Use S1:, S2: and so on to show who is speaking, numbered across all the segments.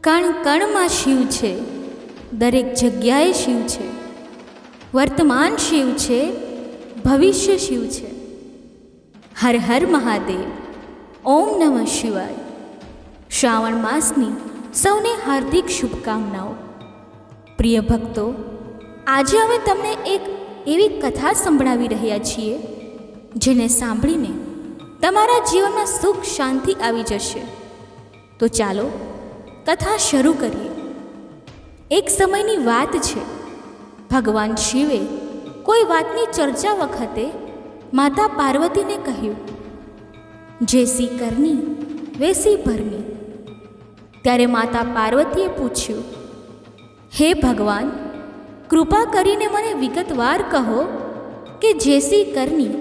S1: કણ કણમાં શિવ છે, દરેક જગ્યાએ શિવ છે. વર્તમાન શિવ છે, ભવિષ્ય શિવ છે. હર હર મહાદેવ. ઓમ નમઃ શિવાય. શ્રાવણ માસની સૌને હાર્દિક શુભકામનાઓ. પ્રિય ભક્તો, આજે અમે તમને એક એવી કથા સંભળાવી રહ્યા છીએ જેને સાંભળીને તમારા જીવનમાં સુખ શાંતિ આવી જશે. તો ચાલો કથા શરૂ કરીએ. એક સમયની વાત છે. ભગવાન શિવે કોઈ વાતની ચર્ચા વખતે માતા પાર્વતીને કહ્યું, જેસી કરની વેસી ભરની. ત્યારે માતા પાર્વતીએ પૂછ્યું, હે ભગવાન, કૃપા કરીને મને વિગતવાર કહો કે જેસી કરની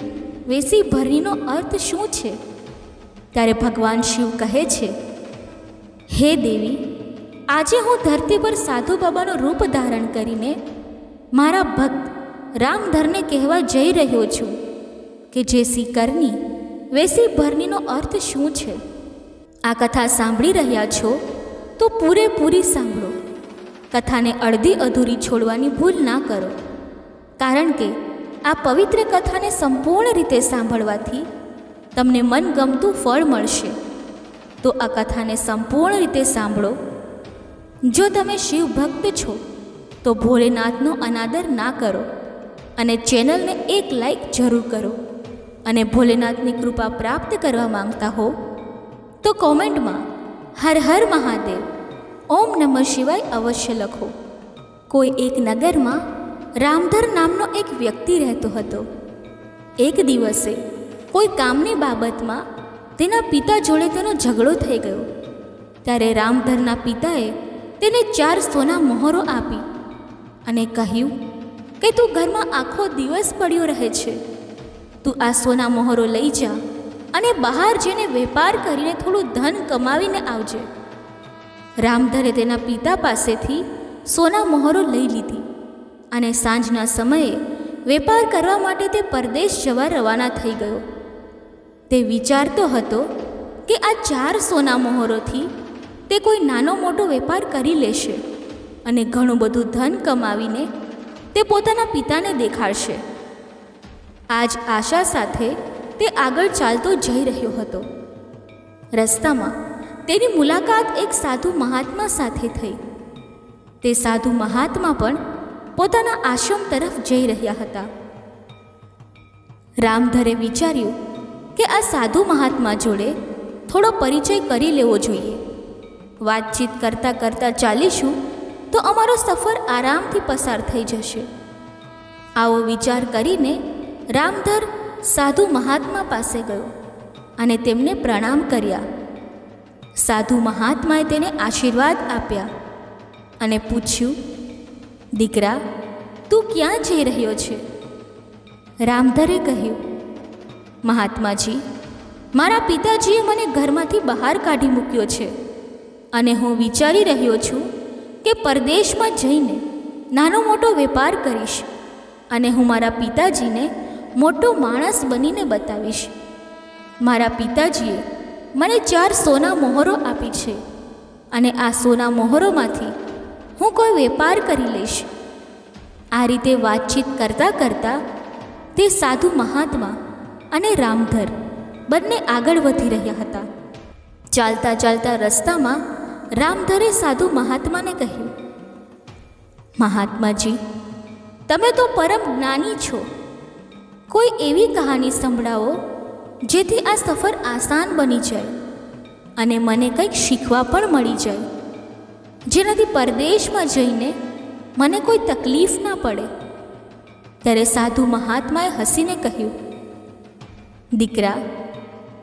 S1: વેસી ભરનીનો અર્થ શું છે? ત્યારે ભગવાન શિવ કહે છે, હે દેવી, આજે હું ધરતી પર સાધુ બાબાનું રૂપ ધારણ કરીને મારા ભક્ત રામધરને કહેવા જઈ રહ્યો છું કે જેસી કરની વેસી ભરનીનો અર્થ શું છે. આ કથા સાંભળી રહ્યા છો તો પૂરેપૂરી સાંભળો. કથાને અડધી અધૂરી છોડવાની ભૂલ ના કરો, કારણ કે આ પવિત્ર કથાને સંપૂર્ણ રીતે સાંભળવાથી તમને મનગમતું ફળ મળશે. તો આ કથાને સંપૂર્ણ રીતે સાંભળો. જો તમે શિવ ભક્ત છો તો ભોલેનાથનો અનાદર ના કરો અને ચેનલને એક લાઈક જરૂર કરો. અને ભોલેનાથની કૃપા પ્રાપ્ત કરવા માંગતા હો તો કોમેન્ટમાં હર હર મહાદેવ, ઓમ નમઃ શિવાય અવશ્ય લખો. કોઈ એક નગરમાં રામધર નામનો એક વ્યક્તિ રહેતો હતો. એક દિવસે કોઈ કામની બાબતમાં તેના પિતા જોડે તેનો ઝઘડો થઈ ગયો. ત્યારે રામધરના પિતાએ તેને 4 સોના મહોરો આપી અને કહ્યું કે તું ઘરમાં આખો દિવસ પડ્યો રહે છે, તું આ સોના મહોરો લઈ જા અને બહાર જઈને વેપાર કરીને થોડું ધન કમાવીને આવજે. રામધરે તેના પિતા પાસેથી સોના મહોરો લઈ લીધી અને સાંજના સમયે વેપાર કરવા માટે તે પરદેશ જવા રવાના થઈ ગયો. તે વિચારતો હતો કે આ 4 સોના મહોરોથી તે કોઈ નાનો મોટો વેપાર કરી લેશે અને ઘણું બધું ધન કમાવીને તે પોતાના પિતાને દેખાડશે. આ જ આશા સાથે તે આગળ ચાલતો જઈ રહ્યો હતો. રસ્તામાં તેની મુલાકાત એક સાધુ મહાત્મા સાથે થઈ. તે સાધુ મહાત્મા પણ પોતાના આશ્રમ તરફ જઈ રહ્યા હતા. રામધરે વિચાર્યું કે આ સાધુ મહાત્મા જોડે થોડો પરિચય કરી લેવો જોઈએ. વાતચીત કરતાં કરતાં ચાલીશું તો અમારો સફર આરામથી પસાર થઈ જશે. આવો વિચાર કરીને રામધર સાધુ મહાત્મા પાસે ગયો અને તેમને પ્રણામ કર્યા. સાધુ મહાત્માએ તેને આશીર્વાદ આપ્યા અને પૂછ્યું, દીકરા, તું ક્યાં જઈ રહ્યો છે? રામધરે કહ્યું, મહાત્માજી, મારા પિતાજીએ મને ઘરમાંથી બહાર કાઢી મૂક્યો છે અને હું વિચારી રહ્યો છું કે પરદેશમાં જઈને નાનો મોટો વેપાર કરીશ અને હું મારા પિતાજીને મોટો માણસ બનીને બતાવીશ. મારા પિતાજીએ મને 4 સોના મહોરો આપી છે અને આ સોના મહોરોમાંથી હું કોઈ વેપાર કરી લઈશ. આ રીતે વાતચીત કરતાં કરતાં તે સાધુ મહાત્મા અને રામધર બંને આગળ વધી રહ્યા હતા. ચાલતા ચાલતા રસ્તામાં રામધરે સાધુ મહાત્માને કહ્યું, મહાત્માજી, તમે તો પરમ જ્ઞાની છો. કોઈ એવી કહાની સંભળાવો જેથી આ સફર આસાન બની જાય અને મને કંઈક શીખવા પણ મળી જાય, જેનાથી પરદેશમાં જઈને મને કોઈ તકલીફ ના પડે. ત્યારે સાધુ મહાત્માએ હસીને કહ્યું, દીકરા,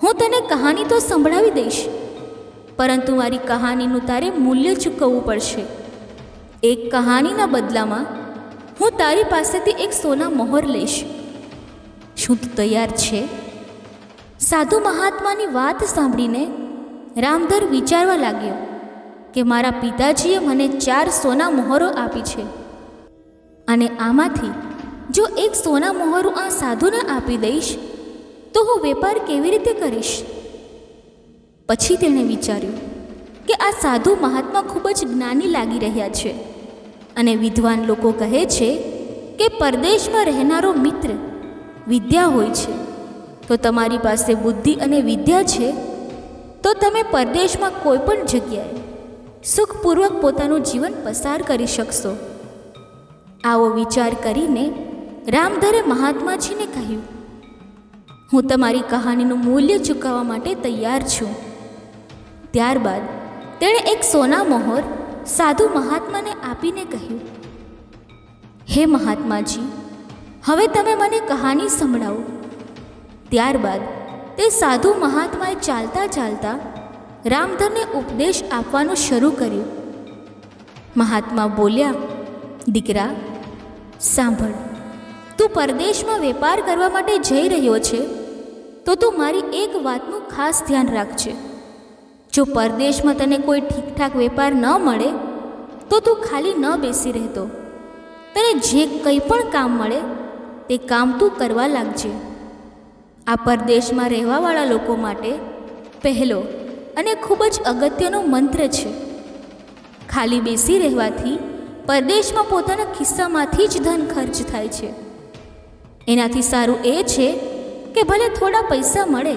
S1: હું તને કહાની તો સંભળાવી દઈશ, પરંતુ મારી કહાનીનું તારે મૂલ્ય ચૂકવવું પડશે. એક કહાનીના બદલામાં હું તારી પાસેથી એક સોના મહોર લઈશ. શું તું તૈયાર છે? સાધુ મહાત્માની વાત સાંભળીને રામધર વિચારવા લાગ્યો કે મારા પિતાજીએ મને 4 સોના મહોરો આપી છે અને આમાંથી જો એક સોના મહોરું આ સાધુને આપી દઈશ તો હું વેપાર કેવી રીતે કરીશ? પછી તેણે વિચાર્યું કે આ સાધુ મહાત્મા ખૂબ જ જ્ઞાની લાગી રહ્યા છે અને વિદ્વાન લોકો કહે છે કે પરદેશમાં રહેનારો મિત્ર વિદ્યા હોય છે. તો તમારી પાસે બુદ્ધિ અને વિદ્યા છે તો તમે પરદેશમાં કોઈ પણ જગ્યાએ સુખપૂર્વક પોતાનું જીવન પસાર કરી શકશો. આવો વિચાર કરીને રામધરે મહાત્માજીને કહ્યું, હું તમારી કહાનીનું મૂલ્ય ચૂકવવા માટે તૈયાર છું. ત્યારબાદ તેણે એક સોના મોહર સાધુ મહાત્માને આપીને કહ્યું, હે મહાત્માજી, હવે તમે મને કહાની સંભળાવો. ત્યારબાદ તે સાધુ મહાત્માએ ચાલતા ચાલતા રામધરને ઉપદેશ આપવાનું શરૂ કર્યું. મહાત્મા બોલ્યા, દીકરા સાંભળ, તું પરદેશમાં વેપાર કરવા માટે જઈ રહ્યો છે તો તું મારી એક વાતનું ખાસ ધ્યાન રાખજે. જો પરદેશમાં તને કોઈ ઠીકઠાક વેપાર ન મળે તો તું ખાલી ન બેસી રહેતો. તને જે કંઈ પણ કામ મળે તે કામ તું કરવા લાગજે. આ પરદેશમાં રહેવાવાળા લોકો માટે પહેલો અને ખૂબ જ અગત્યનો મંત્ર છે. ખાલી બેસી રહેવાથી પરદેશમાં પોતાના ખિસ્સામાંથી જ ધન ખર્ચ થાય છે. એનાથી સારું એ છે કે ભલે થોડા પૈસા મળે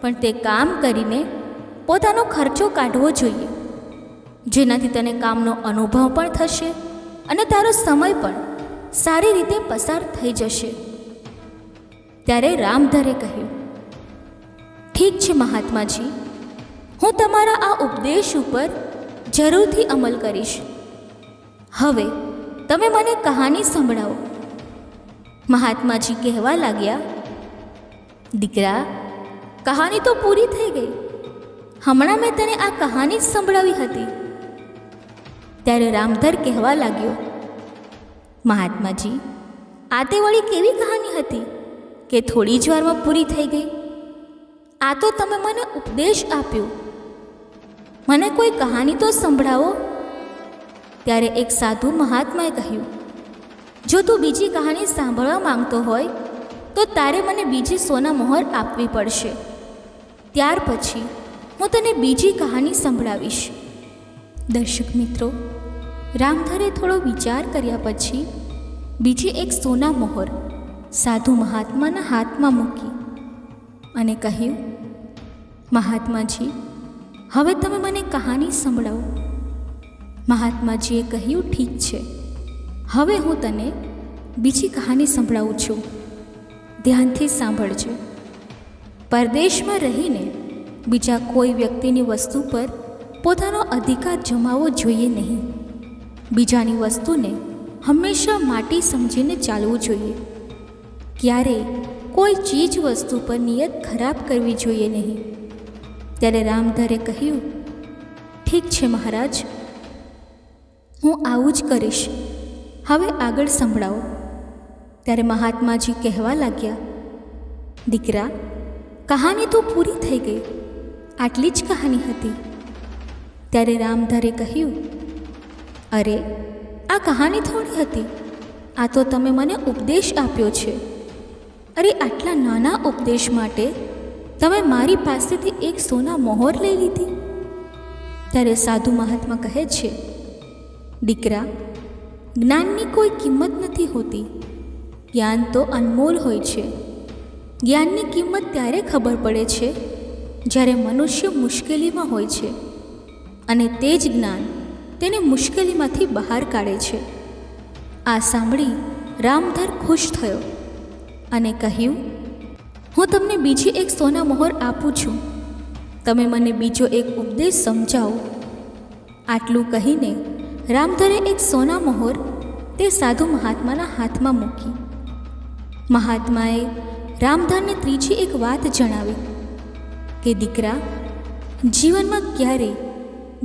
S1: પણ તે કામ કરીને પોતાનો ખર્ચો કાઢવો જોઈએ, જેનાથી તને કામનો અનુભવ પણ થશે અને તારો સમય પણ સારી રીતે પસાર થઈ જશે. ત્યારે રામધરે કહ્યું, ઠીક છે મહાત્માજી, હું તમારા આ ઉપદેશ ઉપર જરૂરથી અમલ કરીશ. હવે તમે મને કહાની સંભળાવો. મહાત્માજી કહેવા લાગ્યા, દીકરા કહાની તો પૂરી થઈ ગઈ. હમણાં મેં તને આ કહાની જ સંભળાવી હતી. ત્યારે રામધર કહેવા લાગ્યો, મહાત્માજી, આ તે વળી કેવી કહાની હતી કે થોડી જ વારમાં પૂરી થઈ ગઈ? આ તો તમે મને ઉપદેશ આપ્યો, મને કોઈ કહાની તો સંભળાવો. ત્યારે એક સાધુ મહાત્માએ કહ્યું, જો તું બીજી કહાની સાંભળવા માંગતો હોય તો તારે મને બીજી સોના મોહર આપવી પડશે. ત્યાર પછી હું તને બીજી કહાની સંભળાવીશ. દર્શક મિત્રો, રામધરે થોડો વિચાર કર્યા પછી બીજી એક સોના મોહર સાધુ મહાત્માના હાથમાં મૂકી અને કહ્યું, મહાત્માજી, હવે તમે મને કહાની સંભળાવો. મહાત્માજીએ કહ્યું, ઠીક છે, હવે હું તને બીજી કહાની સંભળાવું છું. ધ્યાનથી સાંભળજો. પરદેશમાં રહીને બીજા કોઈ વ્યક્તિની વસ્તુ પર પોતાનો અધિકાર જમાવવો જોઈએ નહીં. બીજાની વસ્તુને હંમેશા માટી સમજીને ચાલવું જોઈએ. ક્યારેય કોઈ ચીજ વસ્તુ પર નિયત ખરાબ કરવી જોઈએ નહીં. ત્યારે રામધરે કહ્યું, ઠીક છે મહારાજ, હું આવું જ કરીશ. હવે આગળ સંભળાવો. ત્યારે મહાત્માજી કહેવા લાગ્યા, દીકરા કહાની તો પૂરી થઈ ગઈ, આટલી જ કહાની હતી. ત્યારે રામધરે કહ્યું, અરે આ કહાની થોડી હતી, આ તો તમે મને ઉપદેશ આપ્યો છે. અરે આટલા નાના ઉપદેશ માટે તમે મારી પાસેથી એક સોના મોહર લઈ લીધી. ત્યારે સાધુ મહાત્મા કહે છે, દીકરા જ્ઞાનની કોઈ કિંમત નથી હોતી. જ્ઞાન તો અનમોલ હોય છે. જ્ઞાનની કિંમત ત્યારે ખબર પડે છે જ્યારે મનુષ્ય મુશ્કેલીમાં હોય છે અને તે જ જ્ઞાન તેને મુશ્કેલીમાંથી બહાર કાઢે છે. આ સાંભળી રામધર ખુશ થયો અને કહ્યું, હું તમને બીજી એક સોના મોહર આપું છું, તમે મને બીજો એક ઉપદેશ સમજાવો. આટલું કહીને રામધરે એક સોના મોહર તે સાધુ મહાત્માના હાથમાં મૂકી. મહાત્માએ રામધરને ત્રીજી એક વાત જણાવી કે દીકરા, જીવનમાં ક્યારેય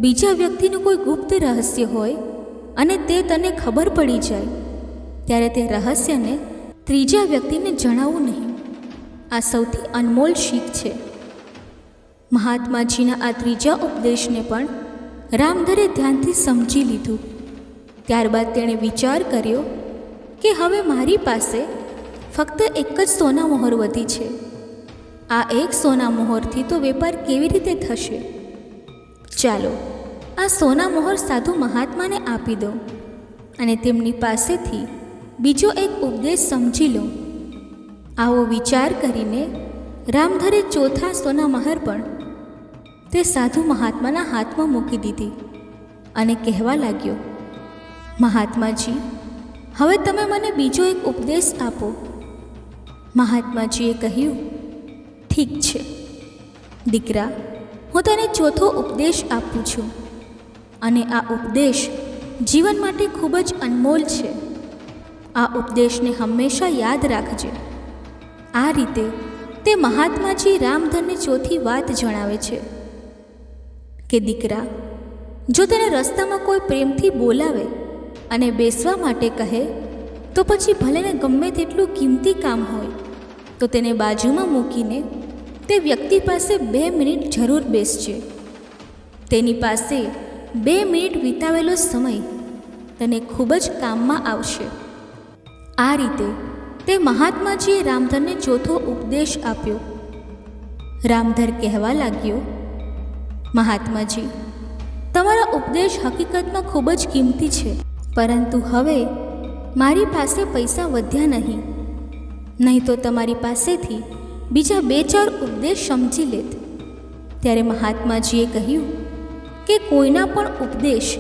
S1: બીજા વ્યક્તિનું કોઈ ગુપ્ત રહસ્ય હોય અને તે તને ખબર પડી જાય ત્યારે તે રહસ્યને ત્રીજા વ્યક્તિને જણાવવું નહીં. આ સૌથી અનમોલ શીખ છે. મહાત્માજીના આ ત્રીજા ઉપદેશને પણ રામધરે ધ્યાનથી સમજી લીધું. ત્યારબાદ તેણે વિચાર કર્યો કે હવે મારી પાસે ફક્ત એક જ સોના મોહર વધી છે. આ એક સોના મોહરથી તો વેપાર કેવી રીતે થશે? ચાલો આ સોના મોહર સાધુ મહાત્માને આપી દો અને તેમની પાસેથી બીજો એક ઉપદેશ સમજી લો. આવો વિચાર કરીને રામધરે ચોથા સોના મહોર પણ તે સાધુ મહાત્માના હાથમાં મૂકી દીધી અને કહેવા લાગ્યો, મહાત્માજી, હવે તમે મને બીજો એક ઉપદેશ આપો. મહાત્માજીએ કહ્યું, ઠીક છે દીકરા, હું તને ચોથો ઉપદેશ આપું છું અને આ ઉપદેશ જીવન માટે ખૂબ જ અનમોલ છે. આ ઉપદેશને હંમેશા યાદ રાખજે. આ રીતે તે મહાત્માજી રામધનને ચોથી વાત જણાવે છે કે દીકરા, જો તને રસ્તામાં કોઈ પ્રેમથી બોલાવે અને બેસવા માટે કહે તો પછી ભલેને ગમે તેટલું કિંમતી કામ હોય તો તેને બાજુમાં મૂકીને તે વ્યક્તિ પાસે 2 મિનિટ જરૂર બેસજે. તેની પાસે 2 મિનિટ વિતાવેલો સમય તને ખૂબ જ કામમાં આવશે. આ રીતે તે મહાત્માજીએ રામધનને ચોથો ઉપદેશ આપ્યો. રામધર કહેવા લાગ્યો, મહાત્માજી, તમારા ઉપદેશ હકીકતમાં ખૂબ જ કિંમતી છે, પરંતુ હવે મારી પાસે પૈસા વધ્યા નહીં તો તમારી પાસેથી બીજા 2-4 ઉપદેશ સમજી લેત. ત્યારે મહાત્માજીએ કહ્યું કે કોઈના પણ ઉપદેશ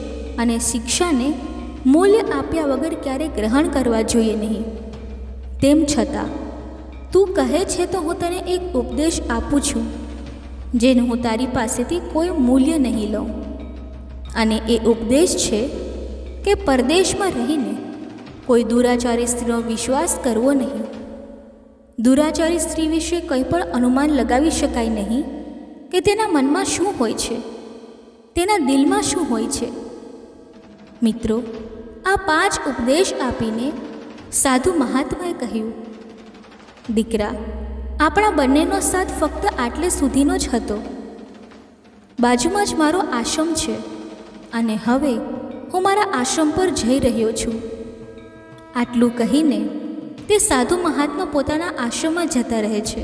S1: અને શિક્ષાને મૂલ્ય આપ્યા વગર ક્યારેય ગ્રહણ કરવા જોઈએ નહીં. તેમ છતાં તું કહે છે તો હું તને એક ઉપદેશ આપું છું જેનું હું તારી પાસેથી કોઈ મૂલ્ય નહીં લઉં. અને એ ઉપદેશ છે કે પરદેશમાં રહીને કોઈ દુરાચારી સ્ત્રીનો વિશ્વાસ કરવો નહીં. દુરાચારી સ્ત્રી વિશે કંઈ પણ અનુમાન લગાવી શકાય નહીં કે તેના મનમાં શું હોય છે, તેના દિલમાં શું હોય છે. મિત્રો, આ 5 ઉપદેશ આપીને સાધુ મહાત્માએ કહ્યું, દીકરા, આપણા બંનેનો સાથ ફક્ત આટલે સુધીનો જ હતો. બાજુમાં જ મારો આશ્રમ છે અને હવે હું મારા આશ્રમ પર જઈ રહ્યો છું. આટલું કહીને તે સાધુ મહાત્મા પોતાના આશ્રમમાં જતા રહે છે.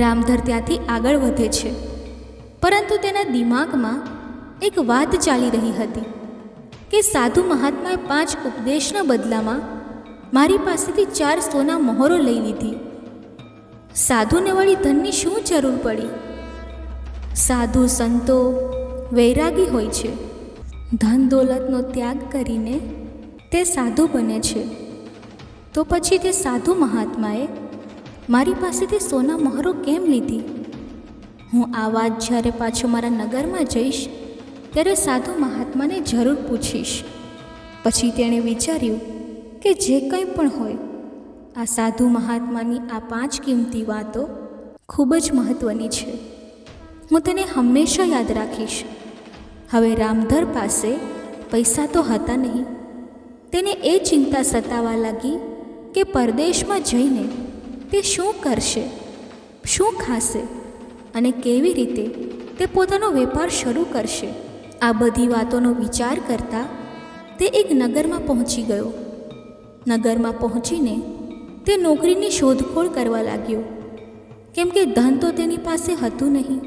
S1: રામધર ત્યાંથી આગળ વધે છે, પરંતુ તેના દિમાગમાં એક વાત ચાલી રહી હતી કે સાધુ મહાત્માએ 5 ઉપદેશના બદલામાં મારી પાસેથી 4 સોના મહોરો લઈ લીધી. સાધુને વળી ધનની શું જરૂર પડી? સાધુ સંતો વૈરાગી હોય છે. ધન દોલતનો ત્યાગ કરીને તે સાધુ બને છે. તો પછી તે સાધુ મહાત્માએ મારી પાસેથી સોના મહોરો કેમ લીધી? હું આ વાત જ્યારે પાછો મારા નગરમાં જઈશ ત્યારે સાધુ મહાત્માને જરૂર પૂછીશ. પછી તેણે વિચાર્યું કે જે કંઈ પણ હોય, આ સાધુ મહાત્માની આ 5 કિંમતી વાતો ખૂબ જ મહત્ત્વની છે. હું તેને હંમેશા યાદ રાખીશ. હવે રામધર પાસે પૈસા તો હતા નહીં. તેને એ ચિંતા સતાવા લાગી કે પરદેશમાં જઈને તે શું કરશે, શું ખાશે અને કેવી રીતે તે પોતાનો વેપાર શરૂ કરશે. આ બધી વાતોનો વિચાર કરતાં તે એક નગરમાં પહોંચી ગયો. નગરમાં પહોંચીને તે નોકરીની શોધખોળ કરવા લાગ્યો, કેમ કે ધન તો તેની પાસે હતું નહીં.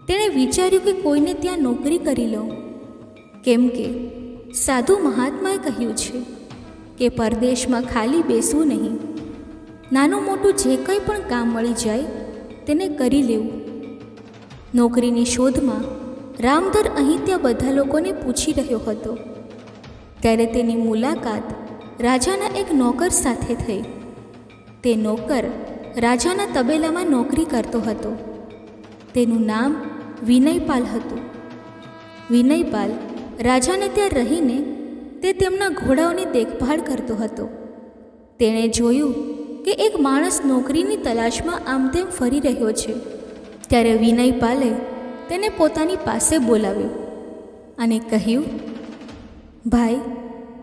S1: તેણે વિચાર્યું કે કોઈને ત્યાં નોકરી કરી લઉં, કેમ કે સાધુ મહાત્માએ કહ્યું છે કે પરદેશમાં ખાલી બેસવું નહીં. નાનું મોટું જે કંઈ પણ કામ મળી જાય તેને કરી લેવું. નોકરીની શોધમાં રામધર અહીં ત્યાં બધા લોકોને પૂછી રહ્યો હતો. ત્યારે તેની મુલાકાત રાજાના એક નોકર સાથે થઈ. તે નોકર રાજાના તબેલામાં નોકરી કરતો હતો. તેનું નામ વિનયપાલ હતું. વિનયપાલ રાજાને ત્યાં રહીને તે તેમના ઘોડાઓની દેખભાળ કરતો હતો. તેણે જોયું કે એક માણસ નોકરીની તલાશમાં આમ તેમ ફરી રહ્યો છે. ત્યારે વિનયપાલે તેને પોતાની પાસે બોલાવ્યો અને કહ્યું, ભાઈ,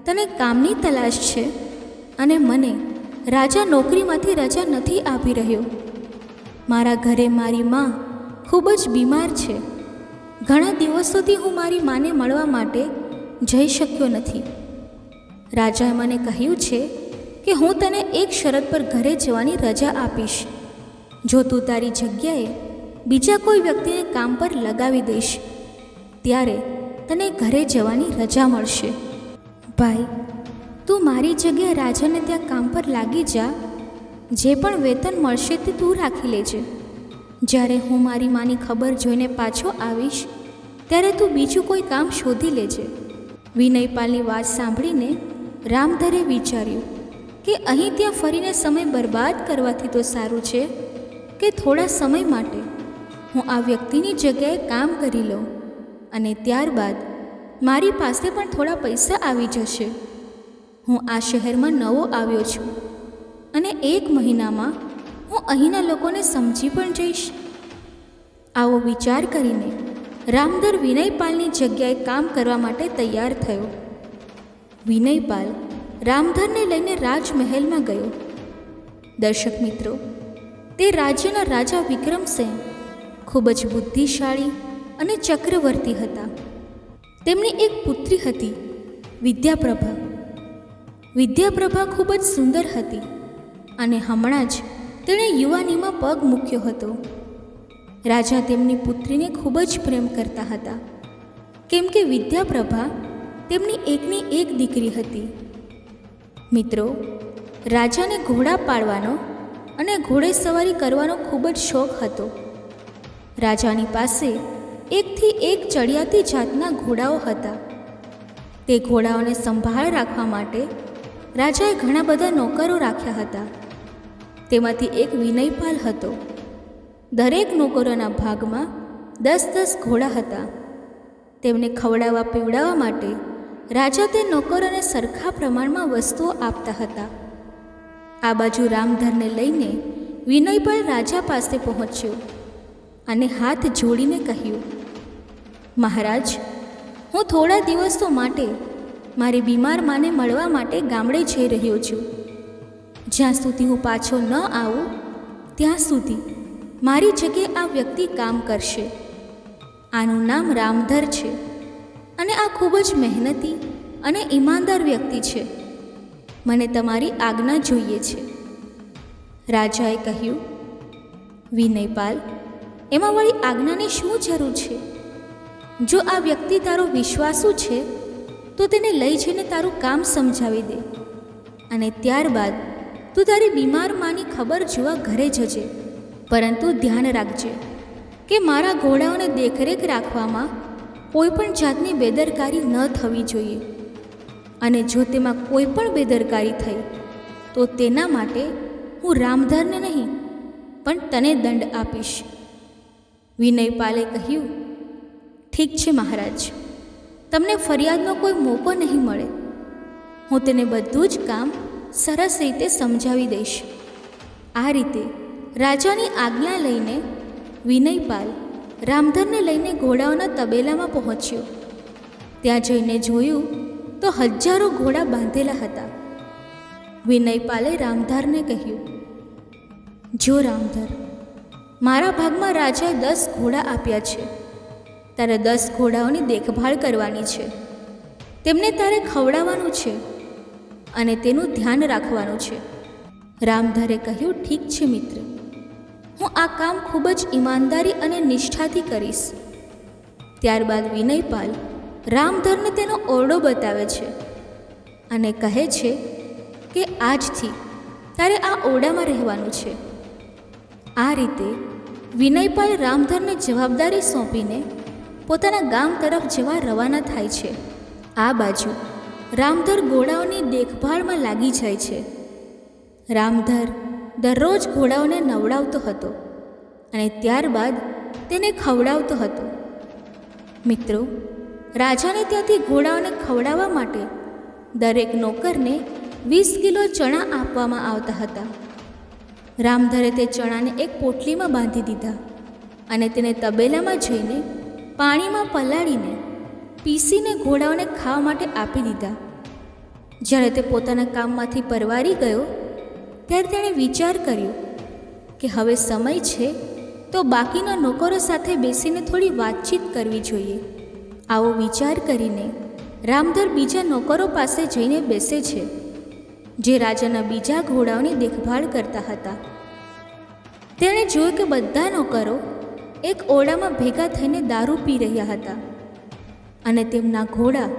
S1: તને કામની તલાશ છે અને મને રાજા નોકરીમાંથી રજા નથી આપી રહ્યો. મારા ઘરે મારી માં ખૂબ જ બીમાર છે. ઘણા દિવસોથી હું મારી માને મળવા માટે જઈ શક્યો નથી. રાજાએ મને કહ્યું છે કે હું તને એક શરત પર ઘરે જવાની રજા આપીશ. જો તું તારી જગ્યાએ બીજા કોઈ વ્યક્તિને કામ પર લગાવી દઈશ ત્યારે તને ઘરે જવાની રજા મળશે. ભાઈ, તું મારી જગ્યાએ રાજાને ત્યાં કામ પર લાગી જા. જે પણ વેતન મળશે તે તું રાખી લેજે. જ્યારે હું મારી માની ખબર જોઈને પાછો આવીશ ત્યારે તું બીજું કોઈ કામ શોધી લેજે. વિનયપાલની વાત સાંભળીને રામધરે વિચાર્યું કે અહીં ત્યાં ફરીને સમય બરબાદ કરવાથી તો સારું છે કે થોડા સમય માટે હું આ વ્યક્તિની જગ્યાએ કામ કરી લઉં અને ત્યારબાદ મારી પાસે પણ થોડા પૈસા આવી જશે. હું આ શહેરમાં નવો આવ્યો છું અને 1 મહિનામાં હું અહીંના લોકોને સમજી પણ જઈશ. આવો વિચાર કરીને રામધર વિનયપાલની જગ્યાએ કામ કરવા માટે તૈયાર થયો. વિનયપાલ રામધરને લઈને રાજમહેલમાં ગયો. દર્શક મિત્રો, તે રાજ્યના રાજા વિક્રમસેન ખૂબ જ બુદ્ધિશાળી અને ચક્રવર્તી હતા. તેમની એક પુત્રી હતી, વિદ્યાપ્રભા. વિદ્યાપ્રભા ખૂબ જ સુંદર હતી અને હમણાં જ તેણે યુવાનીમાં પગ મૂક્યો હતો. રાજા તેમની પુત્રીને ખૂબ જ પ્રેમ કરતા હતા, કેમ કે વિદ્યાપ્રભા તેમની એકની એક દીકરી હતી. મિત્રો, રાજાને ઘોડા પાળવાનો અને ઘોડેસવારી કરવાનો ખૂબ જ શોખ હતો. રાજાની પાસે એકથી એક ચડિયાતી જાતના ઘોડાઓ હતા. તે ઘોડાઓને સંભાળ રાખવા માટે રાજાએ ઘણા બધા નોકરો રાખ્યા હતા. તેમાંથી એક વિનયપાલ હતો. દરેક નોકરોના ભાગમાં 10-10 ઘોડા હતા. તેમને ખવડાવવા પીવડાવવા માટે રાજા તે નોકરોને સરખા પ્રમાણમાં વસ્તુઓ આપતા હતા. આ બાજુ રામધરને લઈને વિનયપાલ રાજા પાસે પહોંચ્યો અને હાથ જોડીને કહ્યું, મહારાજ, હું થોડા દિવસો માટે મારી બીમાર માને મળવા માટે ગામડે જઈ રહ્યો છું. જ્યાં સુધી હું પાછો ન આવું ત્યાં સુધી મારી જગ્યાએ આ વ્યક્તિ કામ કરશે. આનું નામ રામધર છે અને આ ખૂબ જ મહેનતી અને ઈમાનદાર વ્યક્તિ છે. મને તમારી આજ્ઞા જોઈએ છે. રાજાએ કહ્યું, વિનયપાલ, એમાં વળી આજ્ઞાની શું જરૂર છે? જો આ વ્યક્તિ તારો વિશ્વાસુ છે તો તેને લઈ જઈને તારું કામ સમજાવી દે અને ત્યારબાદ તું તારી બીમાર માની ખબર જોવા ઘરે જજે. પરંતુ ધ્યાન રાખજે કે મારા ઘોડાઓને દેખરેખ રાખવામાં કોઈ પણ જાતની બેદરકારી ન થવી જોઈએ અને જો તેમાં કોઈ પણ બેદરકારી થઈ તો તેના માટે હું રામધરને નહીં પણ તને દંડ આપીશ. વિનયપાલે કહ્યું, ઠીક છે મહારાજ, તમને ફરિયાદનો કોઈ મોકો નહીં મળે. હું તેને બધું જ કામ સરસ રીતે સમજાવી દઈશ. આ રીતે રાજાની આજ્ઞા લઈને વિનયપાલ રામધરને લઈને ઘોડાઓના તબેલામાં પહોંચ્યો. ત્યાં જઈને જોયું તો હજારો ઘોડા બાંધેલા હતા. વિનયપાલે રામધરને કહ્યું, જો રામધર, મારા ભાગમાં રાજાએ 10 ઘોડા આપ્યા છે. તારે 10 ઘોડાઓની દેખભાળ કરવાની છે. તેમને તારે ખવડાવવાનું છે અને તેનું ધ્યાન રાખવાનું છે. રામધરે કહ્યું, ઠીક છે મિત્ર, હું આ કામ ખૂબ જ ઈમાનદારી અને નિષ્ઠાથી કરીશ. ત્યારબાદ વિનયપાલ રામધરને તેનો ઓરડો બતાવે છે અને કહે છે કે આજથી તારે આ ઓરડામાં રહેવાનું છે. આ રીતે વિનયપાલ રામધરને જવાબદારી સોંપીને પોતાના ગામ તરફ જવા રવાના થાય છે. આ બાજુ રામધર ઘોડાઓની દેખભાળમાં લાગી જાય છે. રામધર દરરોજ ઘોડાઓને નવડાવતો હતો અને ત્યારબાદ તેને ખવડાવતો હતો. મિત્રો, રાજાને ત્યાંથી ઘોડાઓને ખવડાવવા માટે દરેક નોકરને 20 કિલો ચણા આપવામાં આવતા હતા. રામધરે તે ચણાને એક પોટલીમાં બાંધી દીધા અને તેને તબેલામાં જઈને પાણીમાં પલાળીને પીસીને ઘોડાઓને ખાવા માટે આપી દીધા. જ્યારે તે પોતાના કામમાંથી પરવારી ગયો ત્યારે તેણે વિચાર કર્યો કે હવે સમય છે તો બાકીના નોકરો સાથે બેસીને થોડી વાતચીત કરવી જોઈએ. આવો વિચાર કરીને રામધર બીજા નોકરો પાસે જઈને બેસે છે, જે રાજાના બીજા ઘોડાઓની દેખભાળ કરતા હતા. તેણે જોયું કે બધા નોકરો એક ઓરડામાં ભેગા થઈને દારૂ પી રહ્યા હતા. અને તેમના ઘોડા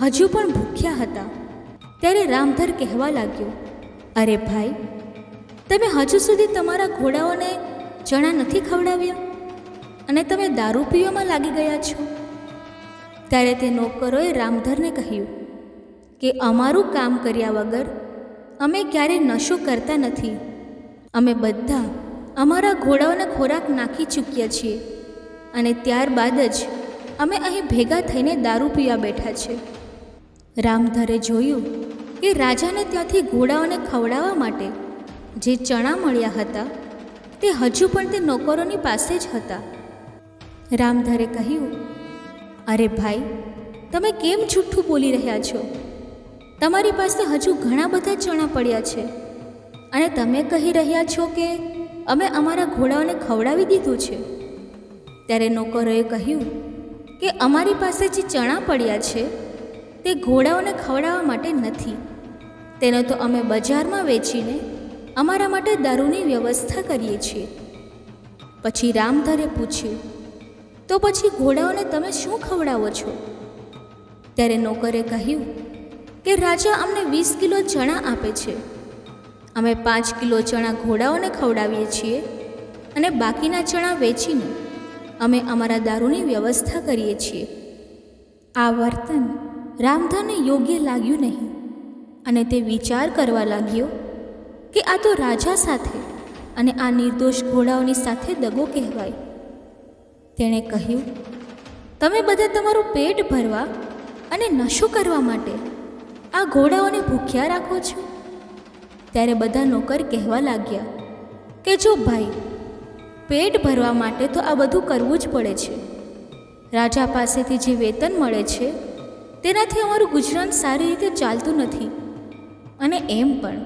S1: હજુ પણ ભૂખ્યા હતા. ત્યારે રામધર કહેવા લાગ્યો, અરે ભાઈ, તમે હજુ સુધી તમારા ઘોડાઓને ચણા નથી ખવડાવ્યા અને તમે દારૂ પીવામાં લાગી ગયા છો. ત્યારે તે નોકરોએ રામધરને કહ્યું કે અમારું કામ કર્યા વગર અમે ક્યારેય નશો કરતા નથી. અમે બધા અમારા ઘોડાઓને ખોરાક નાખી ચૂક્યા છીએ અને ત્યારબાદ જ અમે અહીં ભેગા થઈને દારૂ પીવા બેઠા છે. રામધરે જોયું કે રાજાને ત્યાંથી ઘોડાઓને ખવડાવવા માટે જે ચણા મળ્યા હતા તે હજુ પણ તે નોકરોની પાસે જ હતા. રામધરે કહ્યું, અરે ભાઈ, તમે કેમ જૂઠું બોલી રહ્યા છો? તમારી પાસે હજુ ઘણા બધા ચણા પડ્યા છે અને તમે કહી રહ્યા છો કે અમે અમારા ઘોડાઓને ખવડાવી દીધું છે. ત્યારે નોકરોએ કહ્યું કે અમારી પાસે જે ચણા પડ્યા છે તે ઘોડાઓને ખવડાવવા માટે નથી. તેનો તો અમે બજારમાં વેચીને અમારા માટે દારૂની વ્યવસ્થા કરીએ છીએ. પછી રામધરે પૂછ્યું, તો પછી ઘોડાઓને તમે શું ખવડાવો છો? ત્યારે નોકરે કહ્યું કે રાજા અમને 20 કિલો ચણા આપે છે. અમે 5 કિલો ચણા ઘોડાઓને ખવડાવીએ છીએ અને બાકીના ચણા વેચીને અમે અમારા દારૂની વ્યવસ્થા કરીએ છીએ. આ વર્તન રામધરને યોગ્ય લાગ્યું નહીં અને તે વિચાર કરવા લાગ્યો કે આ તો રાજા સાથે અને આ નિર્દોષ ઘોડાઓની સાથે દગો કહેવાય. તેણે કહ્યું, તમે બધા તમારું પેટ ભરવા અને નશો કરવા માટે આ ઘોડાઓને ભૂખ્યા રાખો છો. ત્યારે બધા નોકર કહેવા લાગ્યા કે જો ભાઈ, પેટ ભરવા માટે તો આ બધું કરવું જ પડે છે. રાજા પાસેથી જે વેતન મળે છે તેનાથી અમારું ગુજરાન સારી રીતે ચાલતું નથી. અને એમ પણ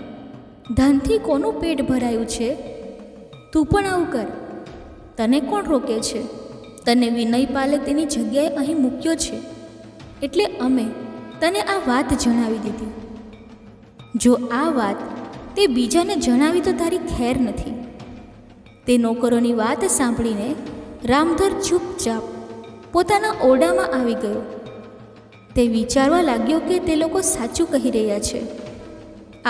S1: ધનથી કોનું પેટ ભરાયું છે? તું પણ આવું કર. તને કોણ રોકે છે? તને વિનયપાલે તેની જગ્યાએ અહીં મૂક્યો છે એટલે અમે તને આ વાત જણાવી દીધી. જો આ વાત તે બીજાને જણાવી તો તારી ખેર નથી. તે નોકરોની વાત સાંભળીને રામધર ચૂપચાપ પોતાના ઓરડામાં આવી ગયો. તે વિચારવા લાગ્યો કે તે લોકો સાચું કહી રહ્યા છે.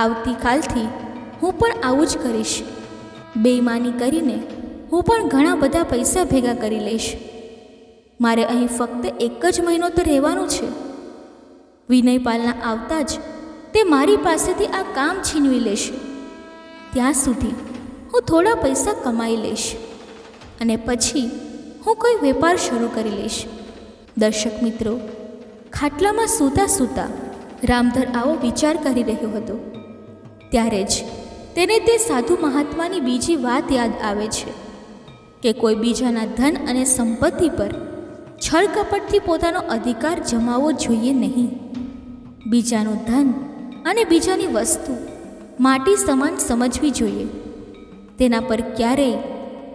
S1: આવતીકાલથી હું પણ આવું જ કરીશ. બેઈમાની કરીને હું પણ ઘણા બધા પૈસા ભેગા કરી લઈશ. મારે અહીં ફક્ત 1 જ મહિનો તો રહેવાનું છે. વિનયપાલના આવતા જ તે મારી પાસેથી આ કામ છીનવી લેશે. ત્યાં સુધી હું થોડા પૈસા કમાઈ લઈશ અને પછી હું કોઈ વેપાર શરૂ કરી લઈશ. દર્શક મિત્રો, ખાટલામાં સૂતા સૂતા રામધર આવો વિચાર કરી રહ્યો હતો. ત્યારે જ તેને તે સાધુ મહાત્માની બીજી વાત યાદ આવે છે કે કોઈ બીજાના ધન અને સંપત્તિ પર છળકપટથી પોતાનો અધિકાર જમાવવો જોઈએ નહીં. બીજાનું ધન અને બીજાની વસ્તુ માટી સમાન સમજવી જોઈએ. તેના પર ક્યારેય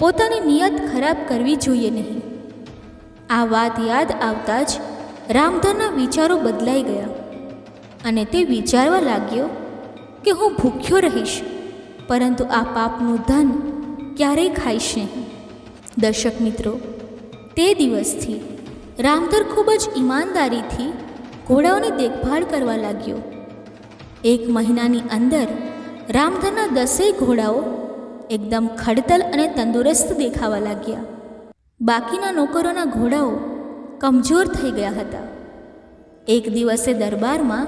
S1: પોતાની નિયત ખરાબ કરવી જોઈએ નહીં. આ વાત યાદ આવતા જ રામધરના વિચારો બદલાઈ ગયા અને તે વિચારવા લાગ્યો કે હું ભૂખ્યો રહીશ, પરંતુ આ પાપનું ધન ક્યારેય ખાઈશ નહીં. દર્શક મિત્રો, તે દિવસથી રામધર ખૂબ જ ઈમાનદારીથી ઘોડાઓની દેખભાળ કરવા લાગ્યો. 1 મહિનાની અંદર રામધરના 10 ઘોડાઓ એકદમ ખડતલ અને તંદુરસ્ત દેખાવા લાગ્યા. બાકીના નોકરોના ઘોડાઓ કમજોર થઈ ગયા હતા. એક દિવસે દરબારમાં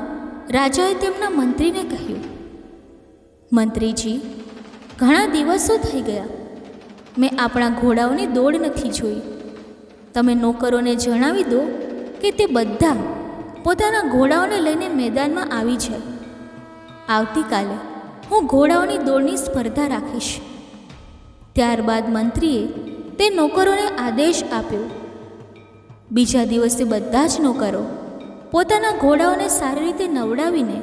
S1: રાજાએ તેમના મંત્રીને કહ્યું, મંત્રીજી, ઘણા દિવસો થઈ ગયા, મેં આપણા ઘોડાઓની દોડ નથી જોઈ. તમે નોકરોને જણાવી દો કે તે બધા પોતાના ઘોડાઓને લઈને મેદાનમાં આવી જાય. આવતીકાલે હું ઘોડાઓની દોડની સ્પર્ધા રાખીશ. ત્યારબાદ મંત્રીએ તે નોકરોને આદેશ આપ્યો. બીજા દિવસે બધા જ નોકરો પોતાના ઘોડાઓને સારી રીતે નવડાવીને